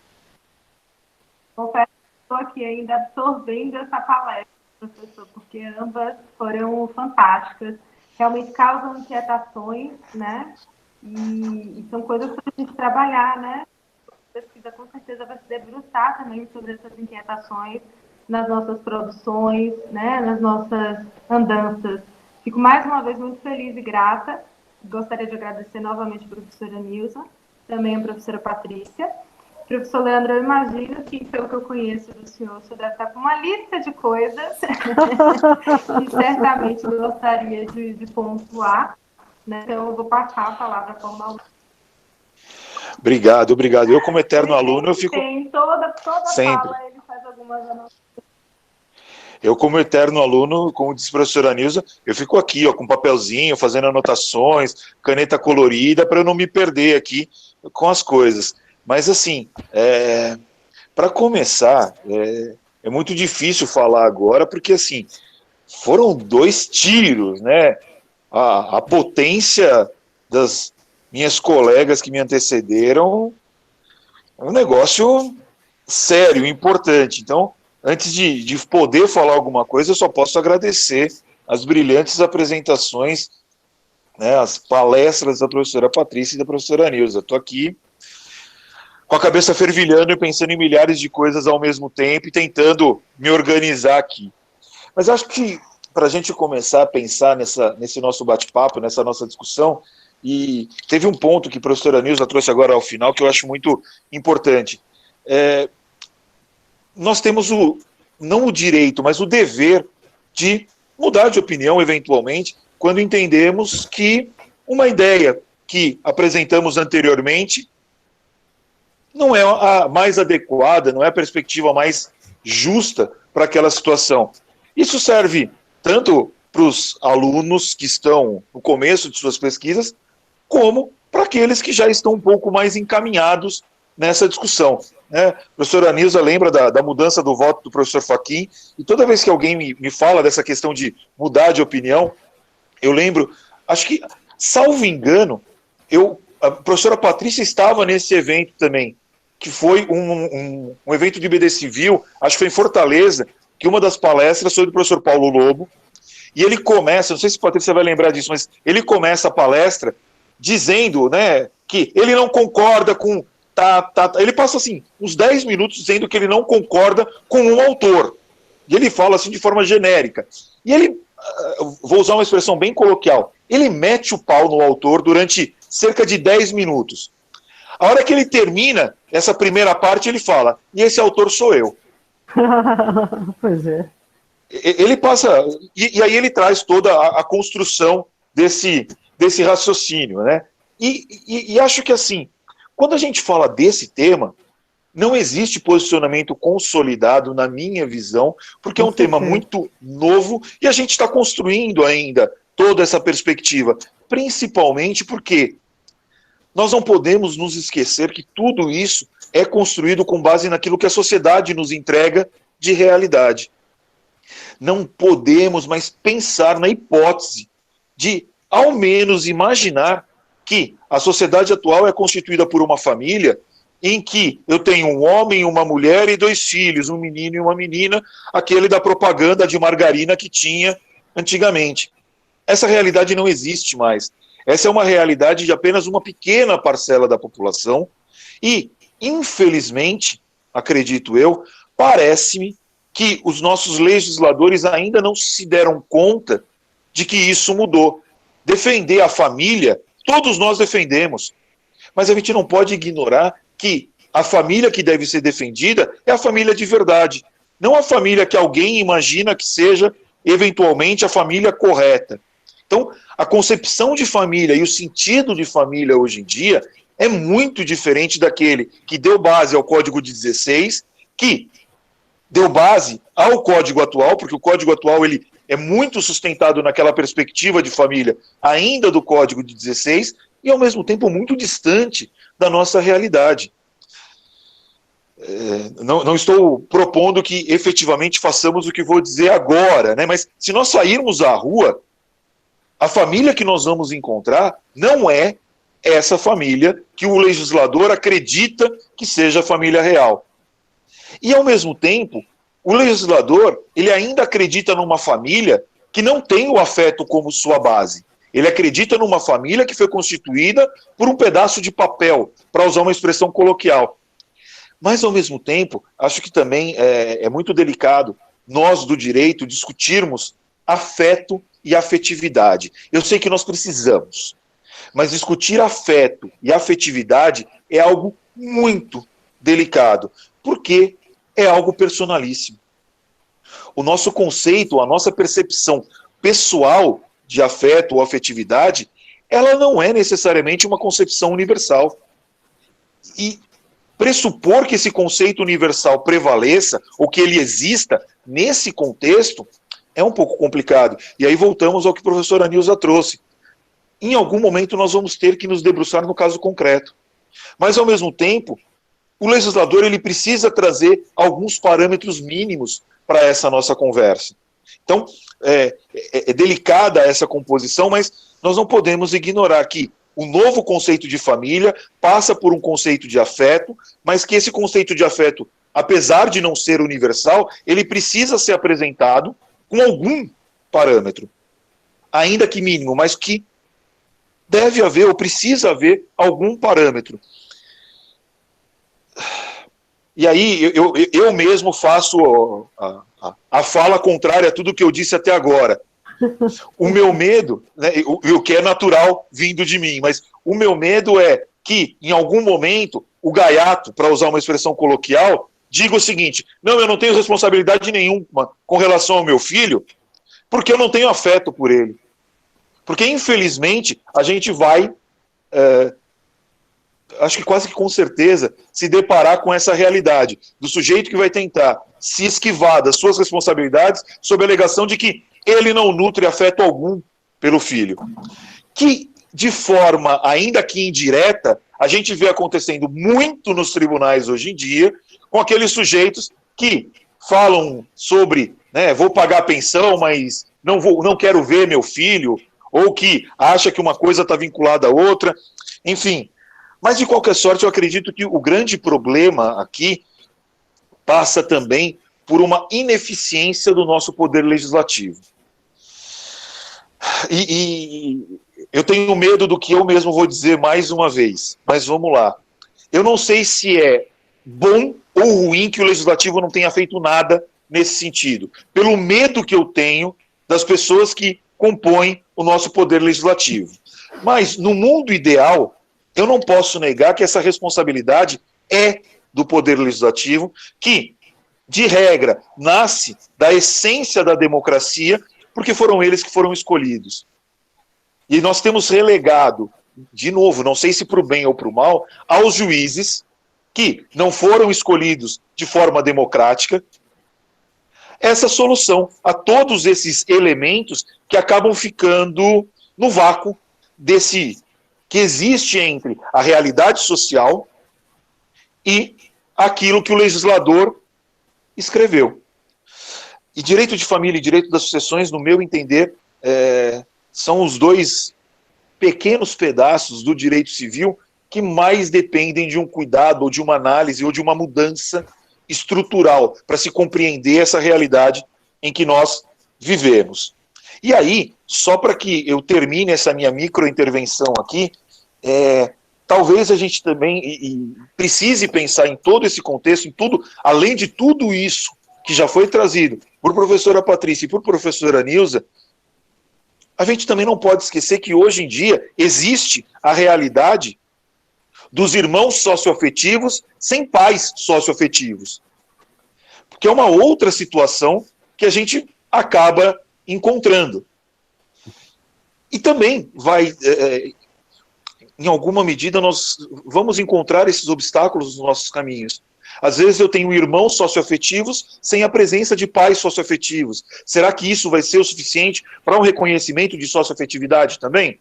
B: confesso que estou aqui ainda absorvendo essa palestra, professor, porque ambas foram fantásticas. Realmente causam inquietações, né? E são coisas para a gente trabalhar, né? A pesquisa com certeza vai se debruçar também sobre essas inquietações nas nossas produções, né? Nas nossas andanças. Fico mais uma vez muito feliz e grata. Gostaria de agradecer novamente a professora Nilza, também a professora Patrícia. Professor Leandro, eu imagino que, pelo que eu conheço do senhor, o senhor deve estar com uma lista de coisas que certamente gostaria de pontuar, né? Então, eu vou passar a palavra para o Paulo.
A: Obrigado. Eu, como eterno aluno, eu fico...
B: Toda
A: sempre.
B: fala, ele faz algumas anotações.
A: Eu, como eterno aluno, como disse a professora Nilza, eu fico aqui, ó, com papelzinho, fazendo anotações, caneta colorida, para eu não me perder aqui com as coisas. Mas, assim, para começar, é muito difícil falar agora, porque, assim, foram 2 tiros, né? A potência das minhas colegas que me antecederam é um negócio sério, importante. Então, antes de poder falar alguma coisa, eu só posso agradecer as brilhantes apresentações, né, as palestras da professora Patrícia e da professora Nilza. Estou aqui com a cabeça fervilhando e pensando em milhares de coisas ao mesmo tempo e tentando me organizar aqui. Mas acho que, para a gente começar a pensar nesse nosso bate-papo, nessa nossa discussão, e teve um ponto que a professora Nilza trouxe agora ao final que eu acho muito importante. Nós temos não o direito, mas o dever de mudar de opinião, eventualmente, quando entendemos que uma ideia que apresentamos anteriormente não é a mais adequada, não é a perspectiva mais justa para aquela situação. Isso serve tanto para os alunos que estão no começo de suas pesquisas, como para aqueles que já estão um pouco mais encaminhados nessa discussão. A professora Nilza lembra da mudança do voto do professor Fachin, e toda vez que alguém me fala dessa questão de mudar de opinião, eu lembro, acho que, salvo engano, a professora Patrícia estava nesse evento também, que foi um evento de BD Civil, acho que foi em Fortaleza, que uma das palestras foi do professor Paulo Lobo, e ele começa, não sei se a Patrícia vai lembrar disso, mas ele começa a palestra dizendo, né, que ele não concorda com... Ele passa assim, uns 10 minutos dizendo que ele não concorda com um autor. E ele fala assim de forma genérica. E ele, vou usar uma expressão bem coloquial, ele mete o pau no autor durante cerca de 10 minutos. A hora que ele termina essa primeira parte, ele fala, e esse autor sou eu.
E: Pois é.
A: Ele passa, e aí ele traz toda a construção desse raciocínio, né? E acho que, assim, quando a gente fala desse tema, não existe posicionamento consolidado, na minha visão, porque é um tema muito novo e a gente está construindo ainda toda essa perspectiva, principalmente porque nós não podemos nos esquecer que tudo isso é construído com base naquilo que a sociedade nos entrega de realidade. Não podemos mais pensar na hipótese de, ao menos, imaginar que a sociedade atual é constituída por uma família em que eu tenho um homem, uma mulher e 2 filhos, um menino e uma menina, aquele da propaganda de margarina que tinha antigamente. Essa realidade não existe mais. Essa é uma realidade de apenas uma pequena parcela da população e, infelizmente, acredito eu, parece-me que os nossos legisladores ainda não se deram conta de que isso mudou. Defender a família, todos nós defendemos, mas a gente não pode ignorar que a família que deve ser defendida é a família de verdade, não a família que alguém imagina que seja, eventualmente, a família correta. Então, a concepção de família e o sentido de família hoje em dia é muito diferente daquele que deu base ao Código de 16, que deu base ao Código atual, porque o Código atual ele é muito sustentado naquela perspectiva de família ainda do Código de 16 e, ao mesmo tempo, muito distante da nossa realidade. Não estou propondo que efetivamente façamos o que vou dizer agora, né? Mas se nós sairmos à rua, a família que nós vamos encontrar não é essa família que o legislador acredita que seja a família real. E, ao mesmo tempo, o legislador ele ainda acredita numa família que não tem o afeto como sua base. Ele acredita numa família que foi constituída por um pedaço de papel, para usar uma expressão coloquial. Mas, ao mesmo tempo, acho que também é muito delicado nós, do direito, discutirmos afeto e afetividade. Eu sei que nós precisamos, mas discutir afeto e afetividade é algo muito delicado, porque é algo personalíssimo. O nosso conceito, a nossa percepção pessoal de afeto ou afetividade, ela não é necessariamente uma concepção universal. E pressupor que esse conceito universal prevaleça, ou que ele exista nesse contexto, é um pouco complicado. E aí voltamos ao que a professora Nilza trouxe. Em algum momento nós vamos ter que nos debruçar no caso concreto. Mas, ao mesmo tempo, o legislador ele precisa trazer alguns parâmetros mínimos para essa nossa conversa. Então, é delicada essa composição, mas nós não podemos ignorar que o novo conceito de família passa por um conceito de afeto, mas que esse conceito de afeto, apesar de não ser universal, ele precisa ser apresentado com algum parâmetro, ainda que mínimo, mas que deve haver ou precisa haver algum parâmetro. E aí eu mesmo faço a fala contrária a tudo que eu disse até agora. O meu medo, né, o que é natural vindo de mim, mas o meu medo é que, em algum momento, o gaiato, para usar uma expressão coloquial, diga o seguinte: não, eu não tenho responsabilidade nenhuma com relação ao meu filho, porque eu não tenho afeto por ele. Porque, infelizmente, a gente vai, acho que quase que com certeza, se deparar com essa realidade do sujeito que vai tentar se esquivar das suas responsabilidades sob a alegação de que ele não nutre afeto algum pelo filho. Que, de forma ainda que indireta, a gente vê acontecendo muito nos tribunais hoje em dia, com aqueles sujeitos que falam sobre, né, vou pagar a pensão, mas não quero ver meu filho, ou que acha que uma coisa está vinculada à outra, enfim. Mas, de qualquer sorte, eu acredito que o grande problema aqui passa também por uma ineficiência do nosso poder legislativo. E eu tenho medo do que eu mesmo vou dizer mais uma vez, mas vamos lá. Eu não sei se é bom ou ruim que o legislativo não tenha feito nada nesse sentido, pelo medo que eu tenho das pessoas que compõem o nosso poder legislativo. Mas, no mundo ideal, eu não posso negar que essa responsabilidade é do poder legislativo, que, de regra, nasce da essência da democracia, porque foram eles que foram escolhidos. E nós temos relegado, de novo, não sei se para o bem ou para o mal, aos juízes, que não foram escolhidos de forma democrática, essa solução a todos esses elementos que acabam ficando no vácuo desse que existe entre a realidade social e aquilo que o legislador escreveu. E direito de família e direito das sucessões, no meu entender, são os dois pequenos pedaços do direito civil que mais dependem de um cuidado, ou de uma análise, ou de uma mudança estrutural para se compreender essa realidade em que nós vivemos. E aí, só para que eu termine essa minha microintervenção aqui, talvez a gente também precise pensar em todo esse contexto, em tudo, além de tudo isso que já foi trazido por professora Patrícia e por professora Nilza, a gente também não pode esquecer que hoje em dia existe a realidade dos irmãos socioafetivos sem pais socioafetivos. Porque é uma outra situação que a gente acaba encontrando. E também vai, em alguma medida, nós vamos encontrar esses obstáculos nos nossos caminhos. Às vezes eu tenho irmãos socioafetivos sem a presença de pais socioafetivos. Será que isso vai ser o suficiente para um reconhecimento de socioafetividade também?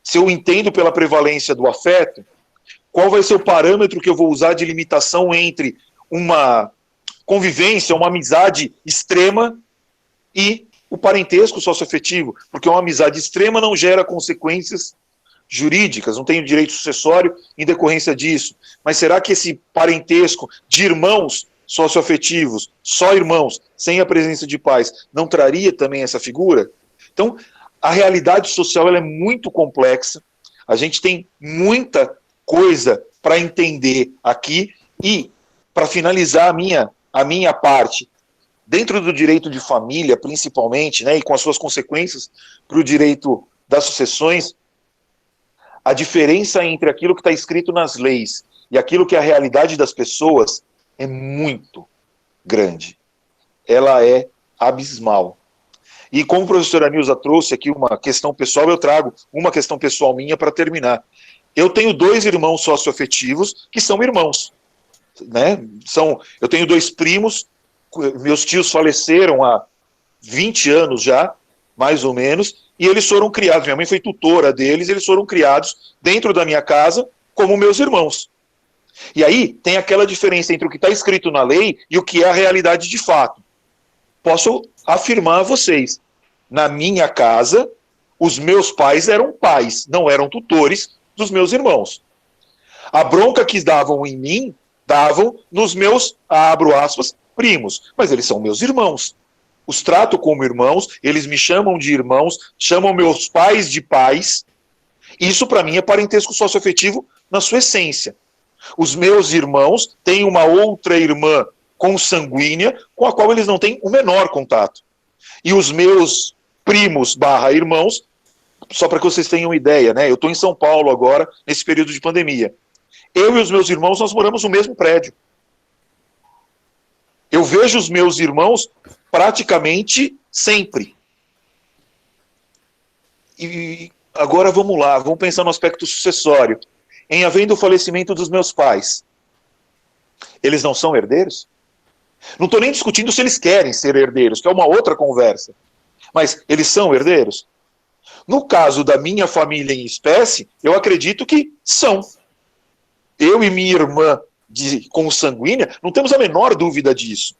A: Se eu entendo pela prevalência do afeto, qual vai ser o parâmetro que eu vou usar de limitação entre uma convivência, uma amizade extrema e o parentesco socioafetivo? Porque uma amizade extrema não gera consequências jurídicas, não tem direito sucessório em decorrência disso. Mas será que esse parentesco de irmãos socioafetivos, só irmãos, sem a presença de pais, não traria também essa figura? Então, a realidade social ela é muito complexa, a gente tem muita coisa para entender aqui, e, para finalizar a minha parte, dentro do direito de família, principalmente, né, e com as suas consequências para o direito das sucessões, a diferença entre aquilo que está escrito nas leis e aquilo que é a realidade das pessoas é muito grande. Ela é abismal. E como a professora Nilza trouxe aqui uma questão pessoal, eu trago uma questão pessoal minha para terminar. Eu tenho 2 irmãos socioafetivos que são irmãos. Né? Eu tenho 2 primos, meus tios faleceram há 20 anos já, mais ou menos, e eles foram criados, minha mãe foi tutora deles, eles foram criados dentro da minha casa como meus irmãos. E aí tem aquela diferença entre o que está escrito na lei e o que é a realidade de fato. Posso afirmar a vocês, na minha casa, os meus pais eram pais, não eram tutores dos meus irmãos. A bronca que davam em mim, davam nos meus, abro aspas, primos, mas eles são meus irmãos. Os trato como irmãos, eles me chamam de irmãos, chamam meus pais de pais. Isso para mim é parentesco socioafetivo na sua essência. Os meus irmãos têm uma outra irmã consanguínea com a qual eles não têm o menor contato. E os meus primos / irmãos, só para que vocês tenham ideia, né? Eu estou em São Paulo agora, nesse período de pandemia. Eu e os meus irmãos, nós moramos no mesmo prédio. Eu vejo os meus irmãos praticamente sempre. E agora vamos lá, vamos pensar no aspecto sucessório. Em havendo o falecimento dos meus pais, eles não são herdeiros? Não estou nem discutindo se eles querem ser herdeiros, que é uma outra conversa. Mas eles são herdeiros? No caso da minha família em espécie, eu acredito que são. Eu e minha irmã consanguínea, não temos a menor dúvida disso.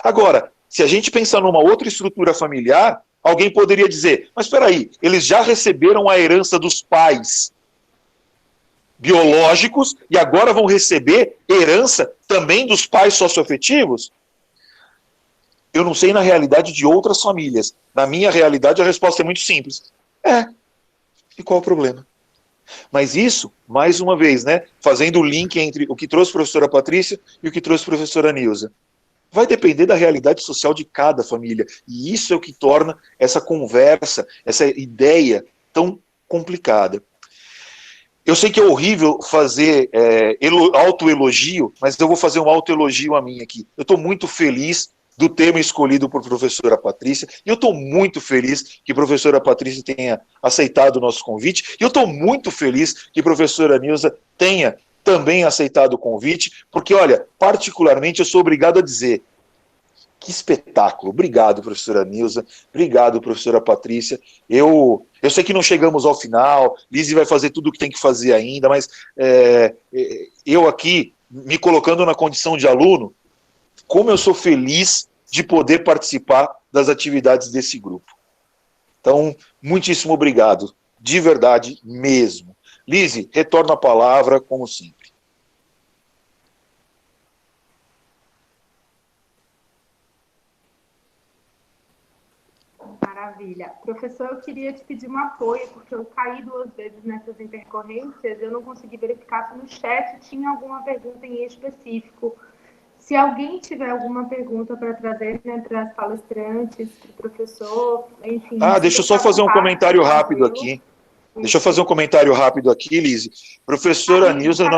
A: Agora, se a gente pensar numa outra estrutura familiar, alguém poderia dizer, mas espera aí, eles já receberam a herança dos pais biológicos e agora vão receber herança também dos pais socioafetivos? Eu não sei na realidade de outras famílias. Na minha realidade a resposta é muito simples. E qual o problema? Mas isso, mais uma vez, né, fazendo o link entre o que trouxe a professora Patrícia e o que trouxe a professora Nilza, vai depender da realidade social de cada família. E isso é o que torna essa conversa, essa ideia tão complicada. Eu sei que é horrível fazer autoelogio, mas eu vou fazer um autoelogio a mim aqui. Eu estou muito feliz do tema escolhido por professora Patrícia, e eu estou muito feliz que a professora Patrícia tenha aceitado o nosso convite, e eu estou muito feliz que a professora Nilza tenha também aceitado o convite, porque, olha, particularmente eu sou obrigado a dizer, que espetáculo. Obrigado, professora Nilza, obrigado, professora Patrícia. Eu sei que não chegamos ao final, Lise vai fazer tudo o que tem que fazer ainda, mas eu aqui, me colocando na condição de aluno, como eu sou feliz de poder participar das atividades desse grupo. Então, muitíssimo obrigado, de verdade mesmo. Lise, retorno a palavra, como sempre.
B: Maravilha. Professor, eu queria te pedir um apoio, porque eu caí 2 vezes nessas intercorrências, eu não consegui verificar se no chat tinha alguma pergunta em específico. Se alguém tiver alguma pergunta para trazer, né, para as palestrantes, para o professor, enfim...
A: Deixa eu só fazer um comentário rápido aqui. Deixa eu fazer um comentário rápido aqui, Lise. Professora Nilza,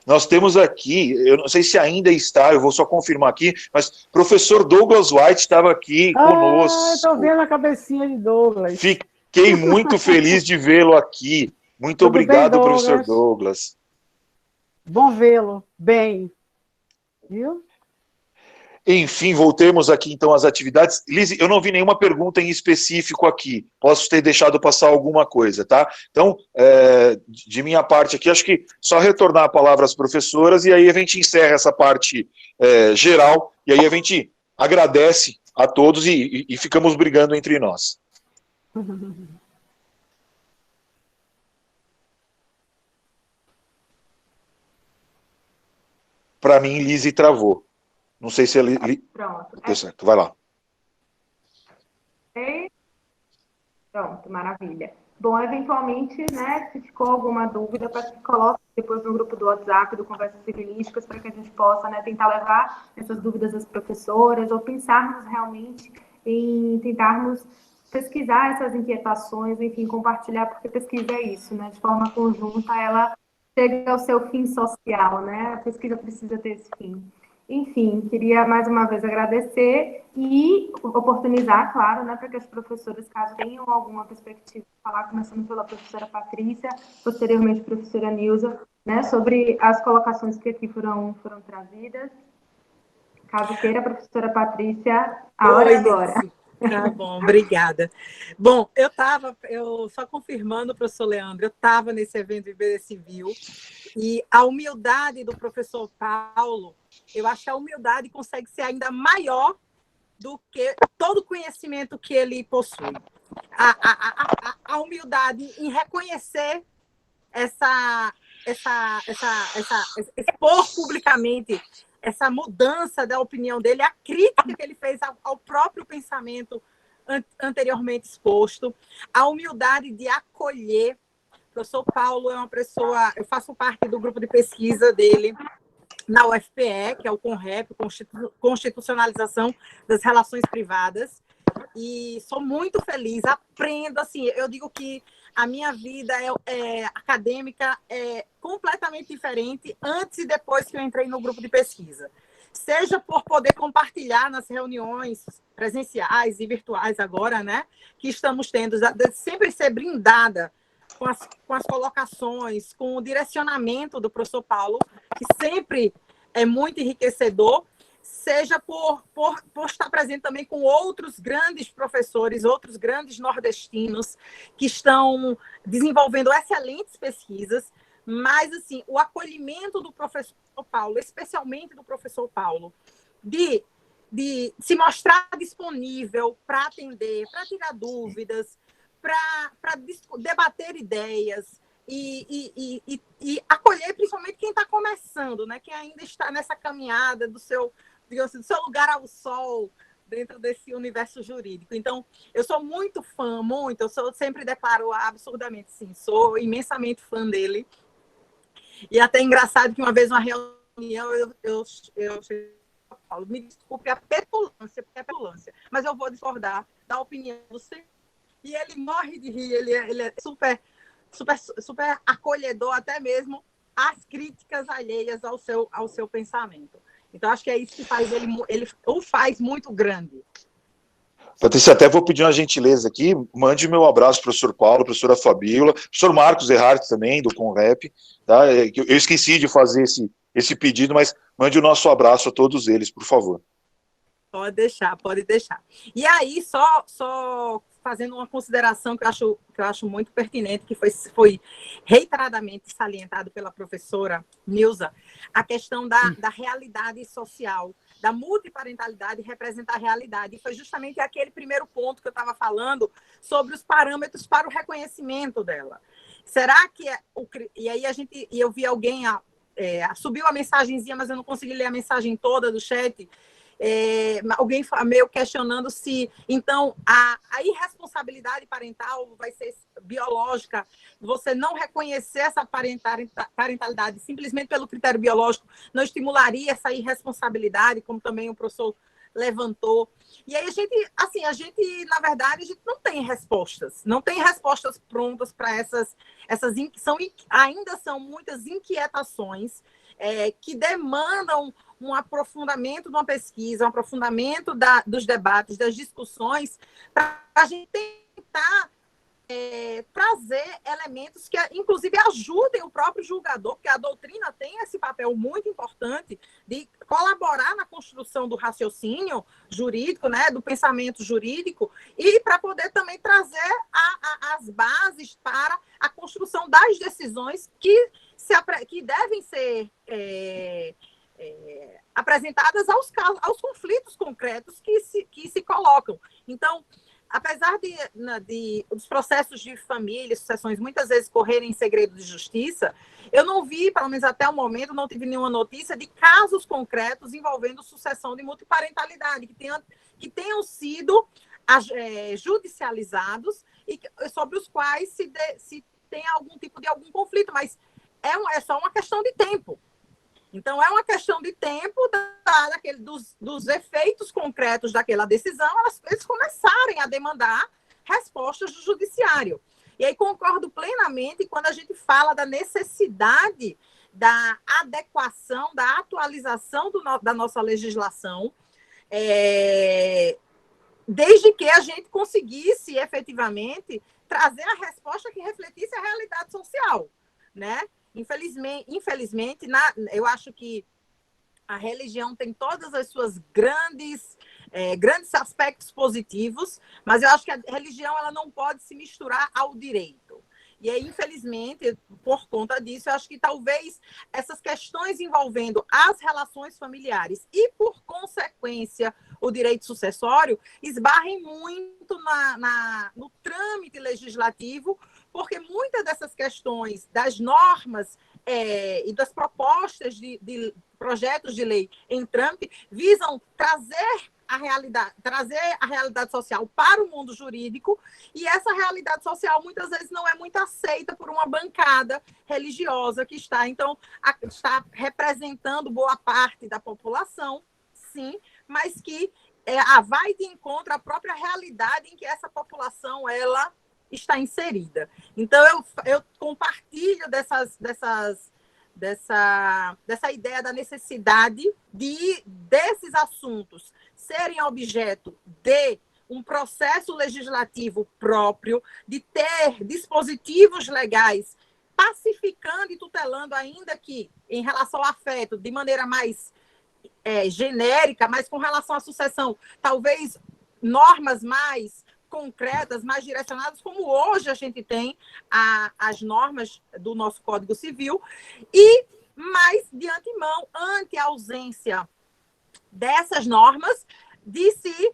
A: nós temos aqui, eu não sei se ainda está, eu vou só confirmar aqui, mas professor Douglas White estava aqui conosco.
E: Estou vendo a cabecinha de Douglas.
A: Fiquei muito feliz de vê-lo aqui. Muito
E: Tudo
A: obrigado,
E: bem,
A: professor Douglas.
E: Bom vê-lo. Bem. Viu?
A: Enfim, voltemos aqui então às atividades. Lise, eu não vi nenhuma pergunta em específico aqui. Posso ter deixado passar alguma coisa, tá? Então, de minha parte aqui, acho que só retornar a palavra às professoras e aí a gente encerra essa parte geral e aí a gente agradece a todos e ficamos brigando entre nós. Para mim, Lise travou. Não sei se ele...
B: Pronto.
A: Deu certo, vai lá.
B: Pronto, maravilha. Bom, eventualmente, né, se ficou alguma dúvida, coloque depois no grupo do WhatsApp, do Conversas Civilísticas, para que a gente possa, né, tentar levar essas dúvidas às professoras, ou pensarmos realmente em tentarmos pesquisar essas inquietações, enfim, compartilhar, porque pesquisa é isso, né, de forma conjunta, ela chega ao seu fim social, né, a pesquisa precisa ter esse fim. Enfim, queria mais uma vez agradecer e oportunizar, claro, né, para que as professoras, caso tenham alguma perspectiva, falar, começando pela professora Patrícia, posteriormente a professora Nilza, né, sobre as colocações que aqui foram trazidas. Caso queira, professora Patrícia, a hora é agora.
C: Tá bom, obrigada. Bom, eu só confirmando, professor Leandro, eu estava nesse evento de Engenharia Civil e a humildade do professor Paulo, eu acho que a humildade consegue ser ainda maior do que todo o conhecimento que ele possui. A humildade em reconhecer expor publicamente essa mudança da opinião dele, a crítica que ele fez ao próprio pensamento anteriormente exposto, a humildade de acolher. O professor Paulo é uma pessoa, eu faço parte do grupo de pesquisa dele na UFPE, que é o CONREP, Constitucionalização das Relações Privadas, e sou muito feliz, aprendo, assim, eu digo que a minha vida acadêmica é completamente diferente antes e depois que eu entrei no grupo de pesquisa. Seja por poder compartilhar nas reuniões presenciais e virtuais agora, né, que estamos tendo, sempre ser brindada com as colocações, com o direcionamento do professor Paulo, que sempre é muito enriquecedor, seja por estar presente também com outros grandes professores, outros grandes nordestinos que estão desenvolvendo excelentes pesquisas, mas, assim, o acolhimento do professor Paulo, especialmente do professor Paulo, de se mostrar disponível para atender, para tirar dúvidas, para debater ideias e acolher principalmente quem está começando, né? Quem ainda está nessa caminhada do seu, digamos assim, do seu lugar ao sol dentro desse universo jurídico. Então, eu sou muito fã, eu sempre declaro absurdamente, sim, sou imensamente fã dele. E até engraçado que uma vez, uma reunião, eu Paulo, me desculpe a petulância, porque é petulância, mas eu vou discordar da opinião do senhor. E ele morre de rir, ele é super, super, super acolhedor, até mesmo às críticas alheias ao seu pensamento. Então, acho que é isso que faz ele o faz muito grande.
A: Patrícia, até vou pedir uma gentileza aqui, mande meu abraço para o professor Paulo, professora Fabíola, professor Marcos Erhardt também, do CONREP, tá? Eu esqueci de fazer esse pedido, mas mande o nosso abraço a todos eles, por favor.
C: Pode deixar, pode deixar. E aí, só fazendo uma consideração que eu acho muito pertinente, que foi reiteradamente salientado pela professora Nilza, a questão da realidade social, da multiparentalidade representar a realidade. E foi justamente aquele primeiro ponto que eu estava falando sobre os parâmetros para o reconhecimento dela. Será que... E aí eu vi alguém... subiu a mensagenzinha, mas eu não consegui ler a mensagem toda do chat. alguém meio questionando se, então, a irresponsabilidade parental vai ser biológica, você não reconhecer essa parentalidade simplesmente pelo critério biológico, não estimularia essa irresponsabilidade, como também o professor levantou. E aí a gente, na verdade, a gente não tem respostas prontas para ainda são muitas inquietações que demandam um aprofundamento de uma pesquisa, um aprofundamento dos debates, das discussões, para a gente tentar trazer elementos que, inclusive, ajudem o próprio julgador, porque a doutrina tem esse papel muito importante de colaborar na construção do raciocínio jurídico, né, do pensamento jurídico, e para poder também trazer as bases para a construção das decisões que devem ser apresentadas aos conflitos concretos que se colocam. Então, apesar dos processos de família, sucessões, muitas vezes correrem em segredo de justiça, eu não vi, pelo menos até o momento, não tive nenhuma notícia de casos concretos envolvendo sucessão de multiparentalidade, que tenham sido judicializados e sobre os quais se tem algum tipo de algum conflito, mas é só uma questão de tempo. Então, é uma questão de tempo dos efeitos concretos daquela decisão, eles começarem a demandar respostas do judiciário. E aí concordo plenamente quando a gente fala da necessidade da adequação, da atualização da nossa legislação, desde que a gente conseguisse efetivamente trazer a resposta que refletisse a realidade social, né? Infelizmente, eu acho que a religião tem todas as suas grandes aspectos positivos, mas eu acho que a religião ela não pode se misturar ao direito. E aí, infelizmente, por conta disso, eu acho que talvez essas questões envolvendo as relações familiares e, por consequência, o direito sucessório, esbarrem muito no trâmite legislativo, porque muitas dessas questões das normas e das propostas de projetos de lei em trâmite visam trazer a realidade social para o mundo jurídico, e essa realidade social muitas vezes não é muito aceita por uma bancada religiosa que está representando boa parte da população, sim, mas que vai de encontro à própria realidade em que essa população ela está inserida. Então, eu compartilho dessa ideia da necessidade desses assuntos serem objeto de um processo legislativo próprio, de ter dispositivos legais pacificando e tutelando, ainda que em relação ao afeto, de maneira mais genérica, mas com relação à sucessão, talvez normas mais concretas, mais direcionadas, como hoje a gente tem as normas do nosso Código Civil, mas de antemão, ante a ausência dessas normas, de se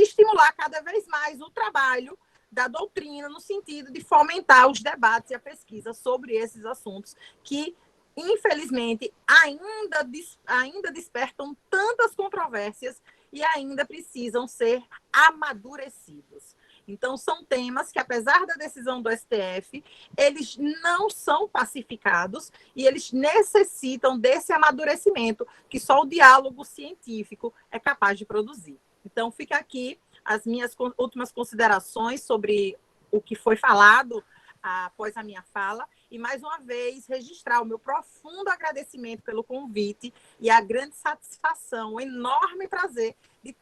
C: estimular cada vez mais o trabalho da doutrina, no sentido de fomentar os debates e a pesquisa sobre esses assuntos que, infelizmente, ainda despertam tantas controvérsias e ainda precisam ser amadurecidos. Então, são temas que, apesar da decisão do STF, eles não são pacificados e eles necessitam desse amadurecimento que só o diálogo científico é capaz de produzir. Então, fica aqui as minhas últimas considerações sobre o que foi falado após a minha fala, e, mais uma vez, registrar o meu profundo agradecimento pelo convite e a grande satisfação, o enorme prazer de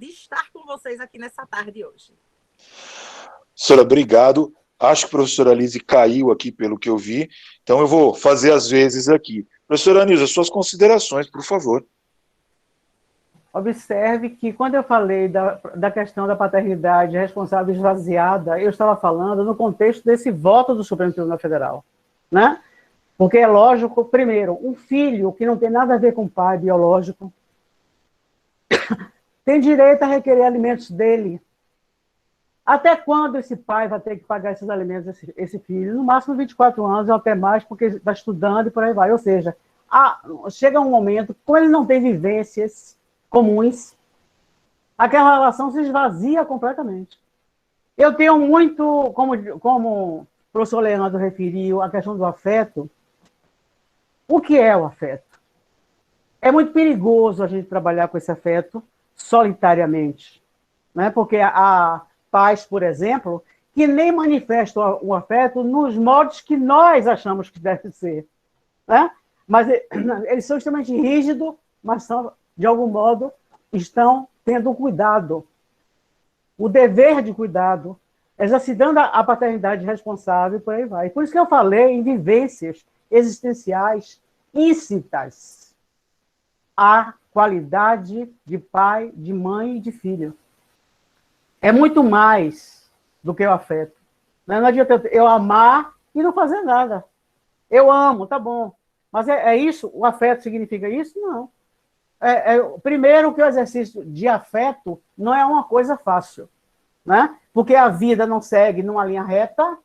C: estar com vocês aqui nessa tarde hoje.
A: Professora, obrigado. Acho que a professora Lise caiu aqui pelo que eu vi, então eu vou fazer as vezes aqui. Professora Nilza, suas considerações, por favor.
E: Observe que, quando eu falei da questão da paternidade responsável esvaziada, eu estava falando no contexto desse voto do Supremo Tribunal Federal, né? Porque é lógico, primeiro, um filho que não tem nada a ver com o pai biológico tem direito a requerer alimentos dele. Até quando esse pai vai ter que pagar esses alimentos, esse filho? No máximo 24 anos, ou até mais, porque está estudando e por aí vai. Ou seja, chega um momento, como ele não tem vivências comuns, aquela relação se esvazia completamente. Eu tenho muito, como o professor Leandro referiu, a questão do afeto. O que é o afeto? É muito perigoso a gente trabalhar com esse afeto solitariamente, né? Porque há pais, por exemplo, que nem manifestam o afeto nos modos que nós achamos que deve ser, né? Mas eles são extremamente rígidos, mas são, de algum modo, estão tendo cuidado, o dever de cuidado, exercitando a paternidade responsável, por aí vai. Por isso que eu falei em vivências existenciais íncitas à qualidade de pai, de mãe e de filho. É muito mais do que o afeto. Não adianta eu amar e não fazer nada. Eu amo, tá bom. Mas é isso? O afeto significa isso? Não. Primeiro que o exercício de afeto não é uma coisa fácil, né? Porque a vida não segue numa linha reta,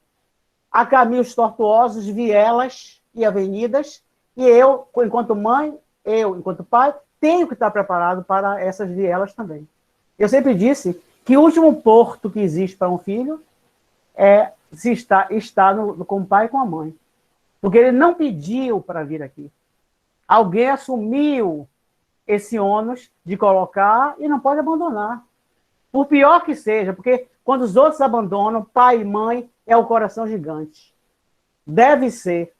E: há caminhos tortuosos, vielas e avenidas, e eu, enquanto mãe, eu, enquanto pai, tenho que estar preparado para essas vielas também. Eu sempre disse que o último porto que existe para um filho é se está com o pai e com a mãe. Porque ele não pediu para vir aqui. Alguém assumiu esse ônus de colocar e não pode abandonar. Por pior que seja, porque quando os outros abandonam, pai e mãe é o coração gigante. Deve ser,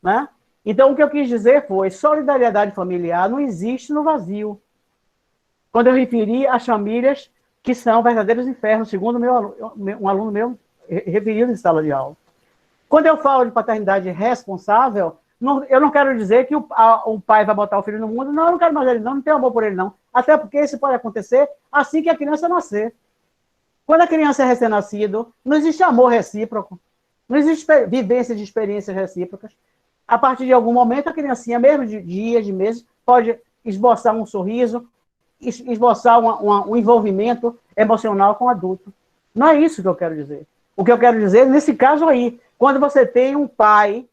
E: né? Então, o que eu quis dizer foi, solidariedade familiar não existe no vazio. Quando eu referi às famílias que são verdadeiros infernos, segundo um aluno meu referiu em sala de aula. Quando eu falo de paternidade responsável, eu não quero dizer que o pai vai botar o filho no mundo. Não, eu não quero mais ele, não tenho amor por ele, não. Até porque isso pode acontecer assim que a criança nascer. Quando a criança é recém-nascido, não existe amor recíproco, não existe vivência de experiências recíprocas. A partir de algum momento, a criancinha, mesmo de dias, de meses, pode esboçar um sorriso, esboçar um envolvimento emocional com o adulto. Não é isso que eu quero dizer. O que eu quero dizer, nesse caso aí, quando você tem um pai,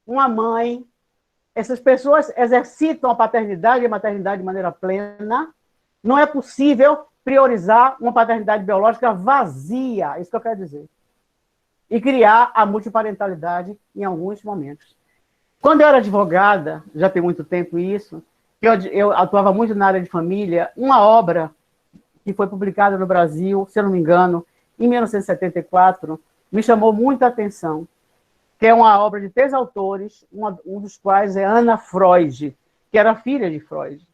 E: uma mãe, essas pessoas exercitam a paternidade e a maternidade de maneira plena, não é possível priorizar uma paternidade biológica vazia, é isso que eu quero dizer. E criar a multiparentalidade em alguns momentos. Quando eu era advogada, já tem muito tempo isso, eu atuava muito na área de família, uma obra que foi publicada no Brasil, se eu não me engano, em 1974, me chamou muita atenção, que é uma obra de 3 autores, um dos quais é Ana Freud, que era filha de Freud.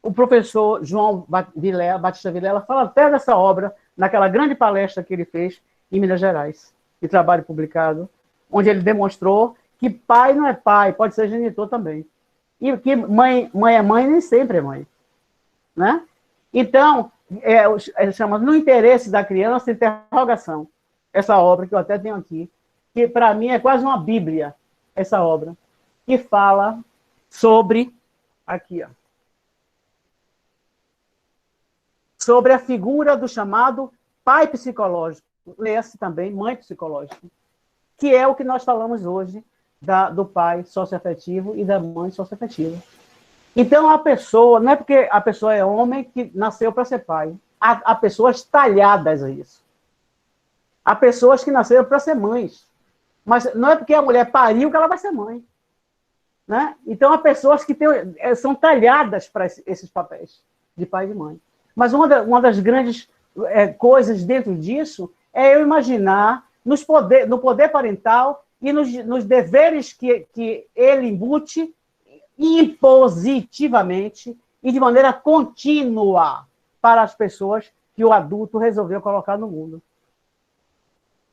E: O professor João Batista Vilela fala até dessa obra, naquela grande palestra que ele fez em Minas Gerais, de trabalho publicado, onde ele demonstrou que pai não é pai, pode ser genitor também. E que mãe é mãe, nem sempre é mãe. Né? Então, chama No Interesse da Criança, interrogação. Essa obra que eu até tenho aqui, que para mim é quase uma bíblia, essa obra, que fala sobre, aqui, ó, sobre a figura do chamado pai psicológico, lê-se também mãe psicológica, que é o que nós falamos hoje do pai socioafetivo e da mãe socioafetiva. Então, a pessoa, não é porque a pessoa é homem que nasceu para ser pai. Há pessoas talhadas a isso. Há pessoas que nasceram para ser mães. Mas não é porque a mulher pariu que ela vai ser mãe. Né? Então, há pessoas que são talhadas para esses papéis de pai e de mãe. Mas uma das grandes coisas dentro disso é eu imaginar no poder parental e nos deveres que ele embute impositivamente e de maneira contínua para as pessoas que o adulto resolveu colocar no mundo.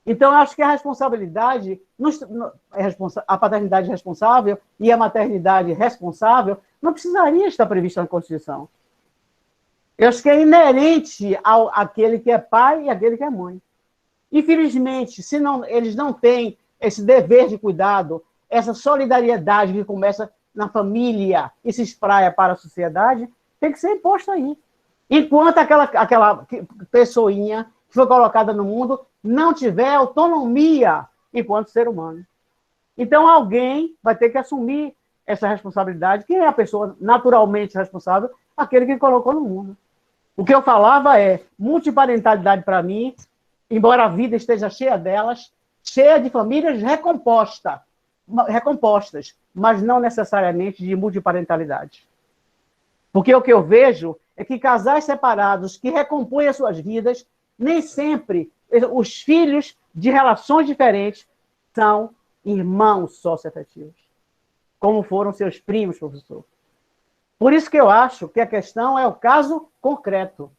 E: Então, eu acho que a responsabilidade, a paternidade responsável e a maternidade responsável não precisaria estar prevista na Constituição. Eu acho que é inerente àquele que é pai e àquele que é mãe. Infelizmente, eles não têm esse dever de cuidado, essa solidariedade que começa na família e se espraia para a sociedade, tem que ser imposta aí. Enquanto aquela pessoinha que foi colocada no mundo não tiver autonomia enquanto ser humano. Então, alguém vai ter que assumir essa responsabilidade. Quem é a pessoa naturalmente responsável? aquele que colocou no mundo. O que eu falava é, multiparentalidade para mim, embora a vida esteja cheia delas, cheia de famílias recompostas, mas não necessariamente de multiparentalidade. Porque o que eu vejo é que casais separados que recompõem as suas vidas, nem sempre os filhos de relações diferentes são irmãos socioafetivos, como foram seus primos, professor. Por isso que eu acho que a questão é o caso concreto,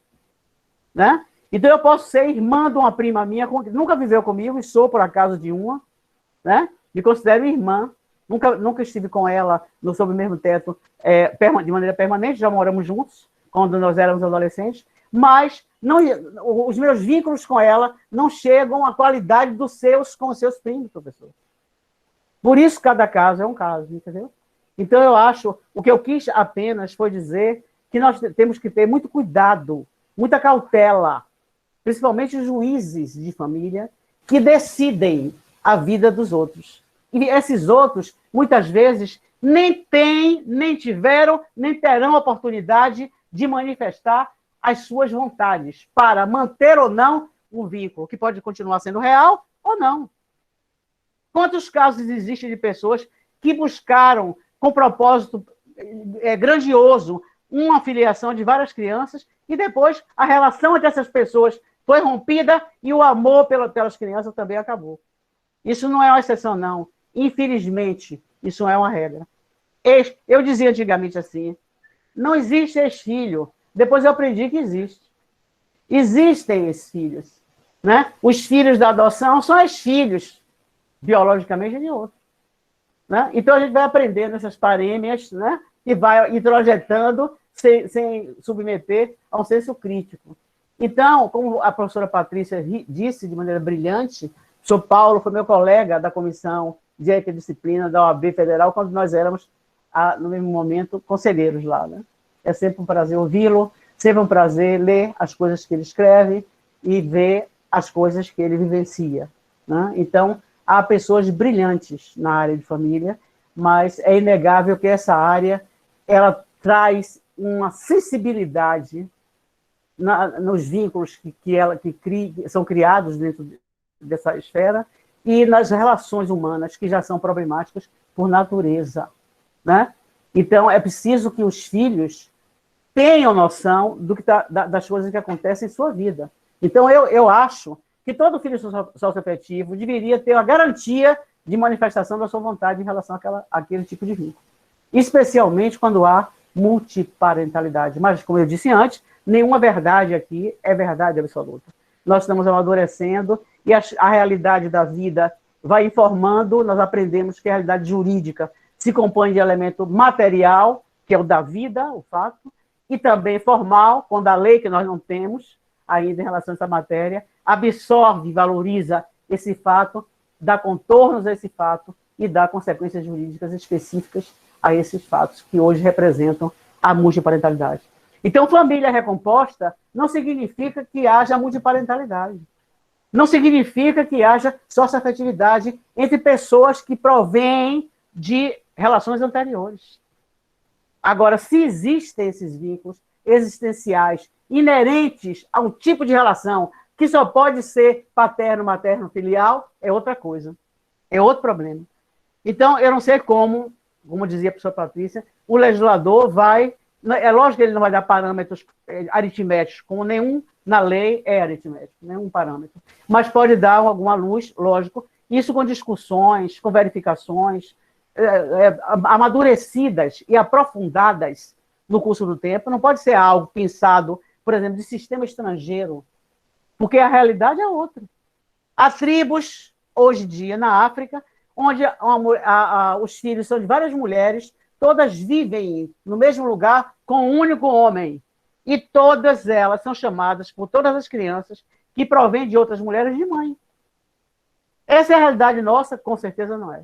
E: né? Então, eu posso ser irmã de uma prima minha, que nunca viveu comigo, e sou, por acaso, de uma, né? Me considero irmã, nunca estive com ela sob o mesmo teto de maneira permanente, já moramos juntos, quando nós éramos adolescentes, mas os meus vínculos com ela não chegam à qualidade dos seus com os seus primos, professor. Por isso, cada caso é um caso, entendeu? Então, eu acho, o que eu quis apenas foi dizer que nós temos que ter muito cuidado, muita cautela, principalmente os juízes de família, que decidem a vida dos outros. E esses outros, muitas vezes, nem têm, nem tiveram, nem terão oportunidade de manifestar as suas vontades para manter ou não um vínculo, que pode continuar sendo real ou não. Quantos casos existem de pessoas que buscaram, com propósito grandioso, uma filiação de várias crianças, e depois a relação entre essas pessoas foi rompida e o amor pelas crianças também acabou. Isso não é uma exceção, não. Infelizmente, isso é uma regra. Eu dizia antigamente assim, não existe ex-filho. Depois eu aprendi que existe. Existem ex-filhos, né? Os filhos da adoção são ex-filhos, biologicamente, de outro. Né? Então, a gente vai aprendendo essas parêmias, né? E vai introjetando sem submeter a um senso crítico. Então, como a professora Patrícia disse de maneira brilhante, o senhor Paulo foi meu colega da Comissão de Ética e Disciplina da OAB Federal, quando nós éramos, no mesmo momento, conselheiros lá. Né? É sempre um prazer ouvi-lo, sempre um prazer ler as coisas que ele escreve e ver as coisas que ele vivencia. Né? Então, há pessoas brilhantes na área de família, mas é inegável que essa área ela traz uma sensibilidade nos vínculos que são criados dentro dessa esfera e nas relações humanas, que já são problemáticas por natureza. Né? Então, é preciso que os filhos tenham noção das coisas que acontecem em sua vida. Então, eu acho que todo filho socioafetivo deveria ter a garantia de manifestação da sua vontade em relação àquele tipo de vínculo. Especialmente quando há multiparentalidade. Mas, como eu disse antes, nenhuma verdade aqui é verdade absoluta. Nós estamos amadurecendo e a realidade da vida vai informando, nós aprendemos que a realidade jurídica se compõe de elemento material, que é o da vida, o fato, e também formal, quando a lei, que nós não temos ainda em relação a essa matéria, absorve e valoriza esse fato, dá contornos a esse fato e dá consequências jurídicas específicas a esses fatos que hoje representam a multiparentalidade. Então, família recomposta não significa que haja multiparentalidade. Não significa que haja socioafetividade entre pessoas que provêm de relações anteriores. Agora, se existem esses vínculos existenciais inerentes a um tipo de relação que só pode ser paterno, materno, filial, é outra coisa. É outro problema. Então, eu não sei como dizia a professora Patrícia, o legislador vai... É lógico que ele não vai dar parâmetros aritméticos, como nenhum na lei é aritmético, nenhum parâmetro. Mas pode dar alguma luz, lógico, isso com discussões, com verificações amadurecidas e aprofundadas no curso do tempo. Não pode ser algo pensado, por exemplo, de sistema estrangeiro, porque a realidade é outra. Há tribos, hoje em dia, na África, onde os filhos são de várias mulheres, todas vivem no mesmo lugar com um único homem. E todas elas são chamadas, por todas as crianças, que provêm de outras mulheres, de mãe. Essa é a realidade nossa? Com certeza não é.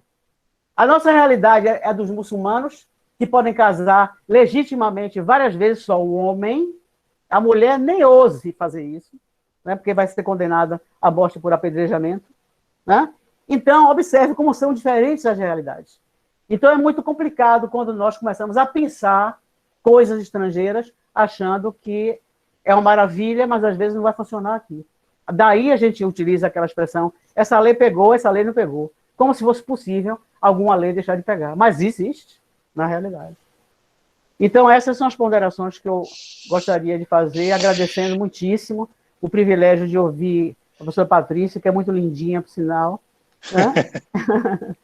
E: A nossa realidade é dos muçulmanos, que podem casar legitimamente várias vezes só o homem. A mulher nem ouse fazer isso, né, porque vai ser condenada à morte por apedrejamento. Né? Então, observe como são diferentes as realidades. Então, é muito complicado quando nós começamos a pensar coisas estrangeiras achando que é uma maravilha, mas às vezes não vai funcionar aqui. Daí a gente utiliza aquela expressão, essa lei pegou, essa lei não pegou. Como se fosse possível alguma lei deixar de pegar. Mas existe, na realidade. Então, essas são as ponderações que eu gostaria de fazer, agradecendo muitíssimo o privilégio de ouvir a professora Patrícia, que é muito lindinha, por sinal, né?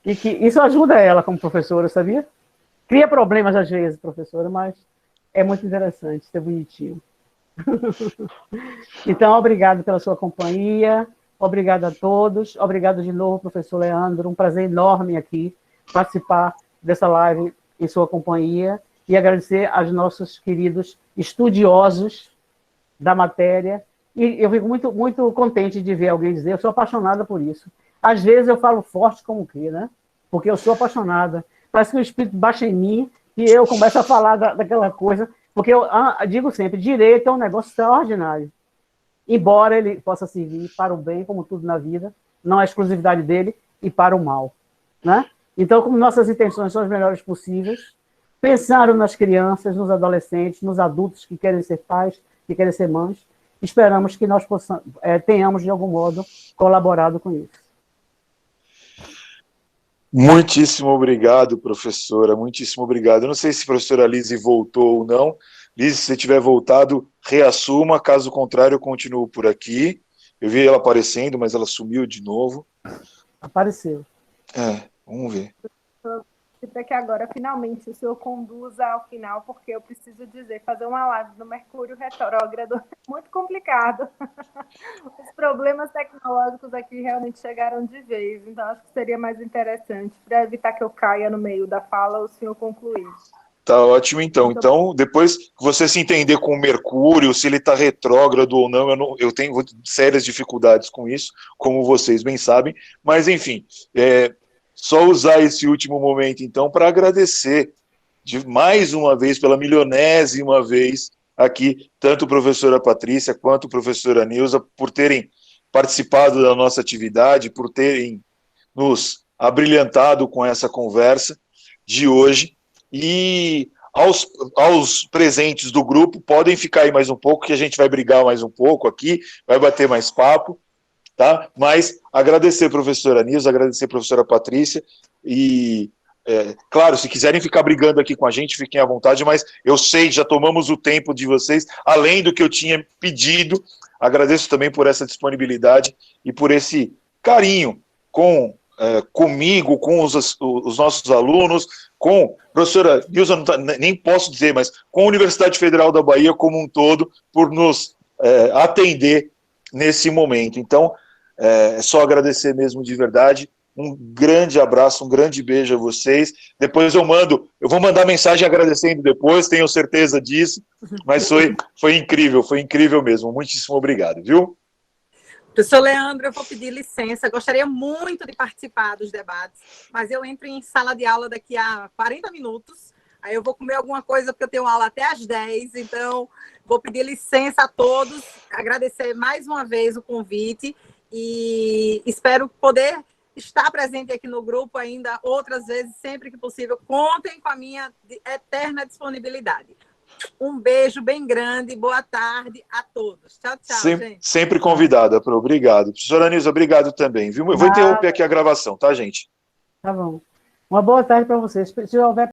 E: E que isso ajuda ela como professora, sabia? Cria problemas às vezes, professora, mas é muito interessante, ser bonitinho. Então, obrigado pela sua companhia, obrigado a todos, obrigado de novo, professor Leandro, um prazer enorme aqui participar dessa live em sua companhia e agradecer aos nossos queridos estudiosos da matéria. E eu fico muito, muito contente de ver alguém dizer, eu sou apaixonada por isso. Às vezes eu falo forte como que, né? Porque eu sou apaixonada. Parece que o espírito baixa em mim e eu começo a falar daquela coisa, porque eu digo sempre, direito é um negócio extraordinário. Embora ele possa servir para o bem, como tudo na vida, não é exclusividade dele, e para o mal, né? Então, como nossas intenções são as melhores possíveis, pensaram nas crianças, nos adolescentes, nos adultos que querem ser pais, que querem ser mães, esperamos que nós tenhamos, de algum modo, colaborado com isso.
A: Muitíssimo obrigado, professora, muitíssimo obrigado. Eu não sei se a professora Lise voltou ou não. Lise, se você tiver voltado, reassuma, caso contrário, eu continuo por aqui. Eu vi ela aparecendo, mas ela sumiu de novo.
E: Apareceu.
A: Vamos ver.
B: Para que agora, finalmente, o senhor conduza ao final, porque eu preciso dizer, fazer uma live no Mercúrio retrógrado é muito complicado. Os problemas tecnológicos aqui realmente chegaram de vez, então acho que seria mais interessante, para evitar que eu caia no meio da fala, o senhor concluir.
A: Tá ótimo, então. Então, depois que você se entender com o Mercúrio, se ele está retrógrado ou não, eu tenho sérias dificuldades com isso, como vocês bem sabem, mas, enfim, só usar esse último momento, então, para agradecer mais uma vez, pela milionésima vez, aqui, tanto a professora Patrícia quanto a professora Nilza, por terem participado da nossa atividade, por terem nos abrilhantado com essa conversa de hoje. E aos presentes do grupo, podem ficar aí mais um pouco, que a gente vai brigar mais um pouco aqui, vai bater mais papo, tá? Mas agradecer a professora Nilza, agradecer a professora Patrícia, e, claro, se quiserem ficar brigando aqui com a gente, fiquem à vontade, mas eu sei, já tomamos o tempo de vocês, além do que eu tinha pedido. Agradeço também por essa disponibilidade e por esse carinho comigo, com os nossos alunos, com a professora Nilza, nem posso dizer, mas com a Universidade Federal da Bahia como um todo, por nos atender nesse momento. Então, é só agradecer mesmo de verdade. Um grande abraço, um grande beijo a vocês. Depois eu vou mandar mensagem agradecendo depois, tenho certeza disso, mas foi incrível mesmo. Muitíssimo obrigado, viu?
C: Professor Leandro, eu vou pedir licença, gostaria muito de participar dos debates, mas eu entro em sala de aula daqui a 40 minutos, aí eu vou comer alguma coisa, porque eu tenho aula até às 10, então vou pedir licença a todos, agradecer mais uma vez o convite e espero poder estar presente aqui no grupo ainda outras vezes, sempre que possível. Contem com a minha eterna disponibilidade. Um beijo bem grande, boa tarde a todos. Tchau, gente.
A: Sempre convidada, obrigado. Professora Nilza, obrigado também, viu? Eu vou interromper aqui a gravação, tá, gente?
E: Tá bom. Uma boa tarde para vocês. Se houver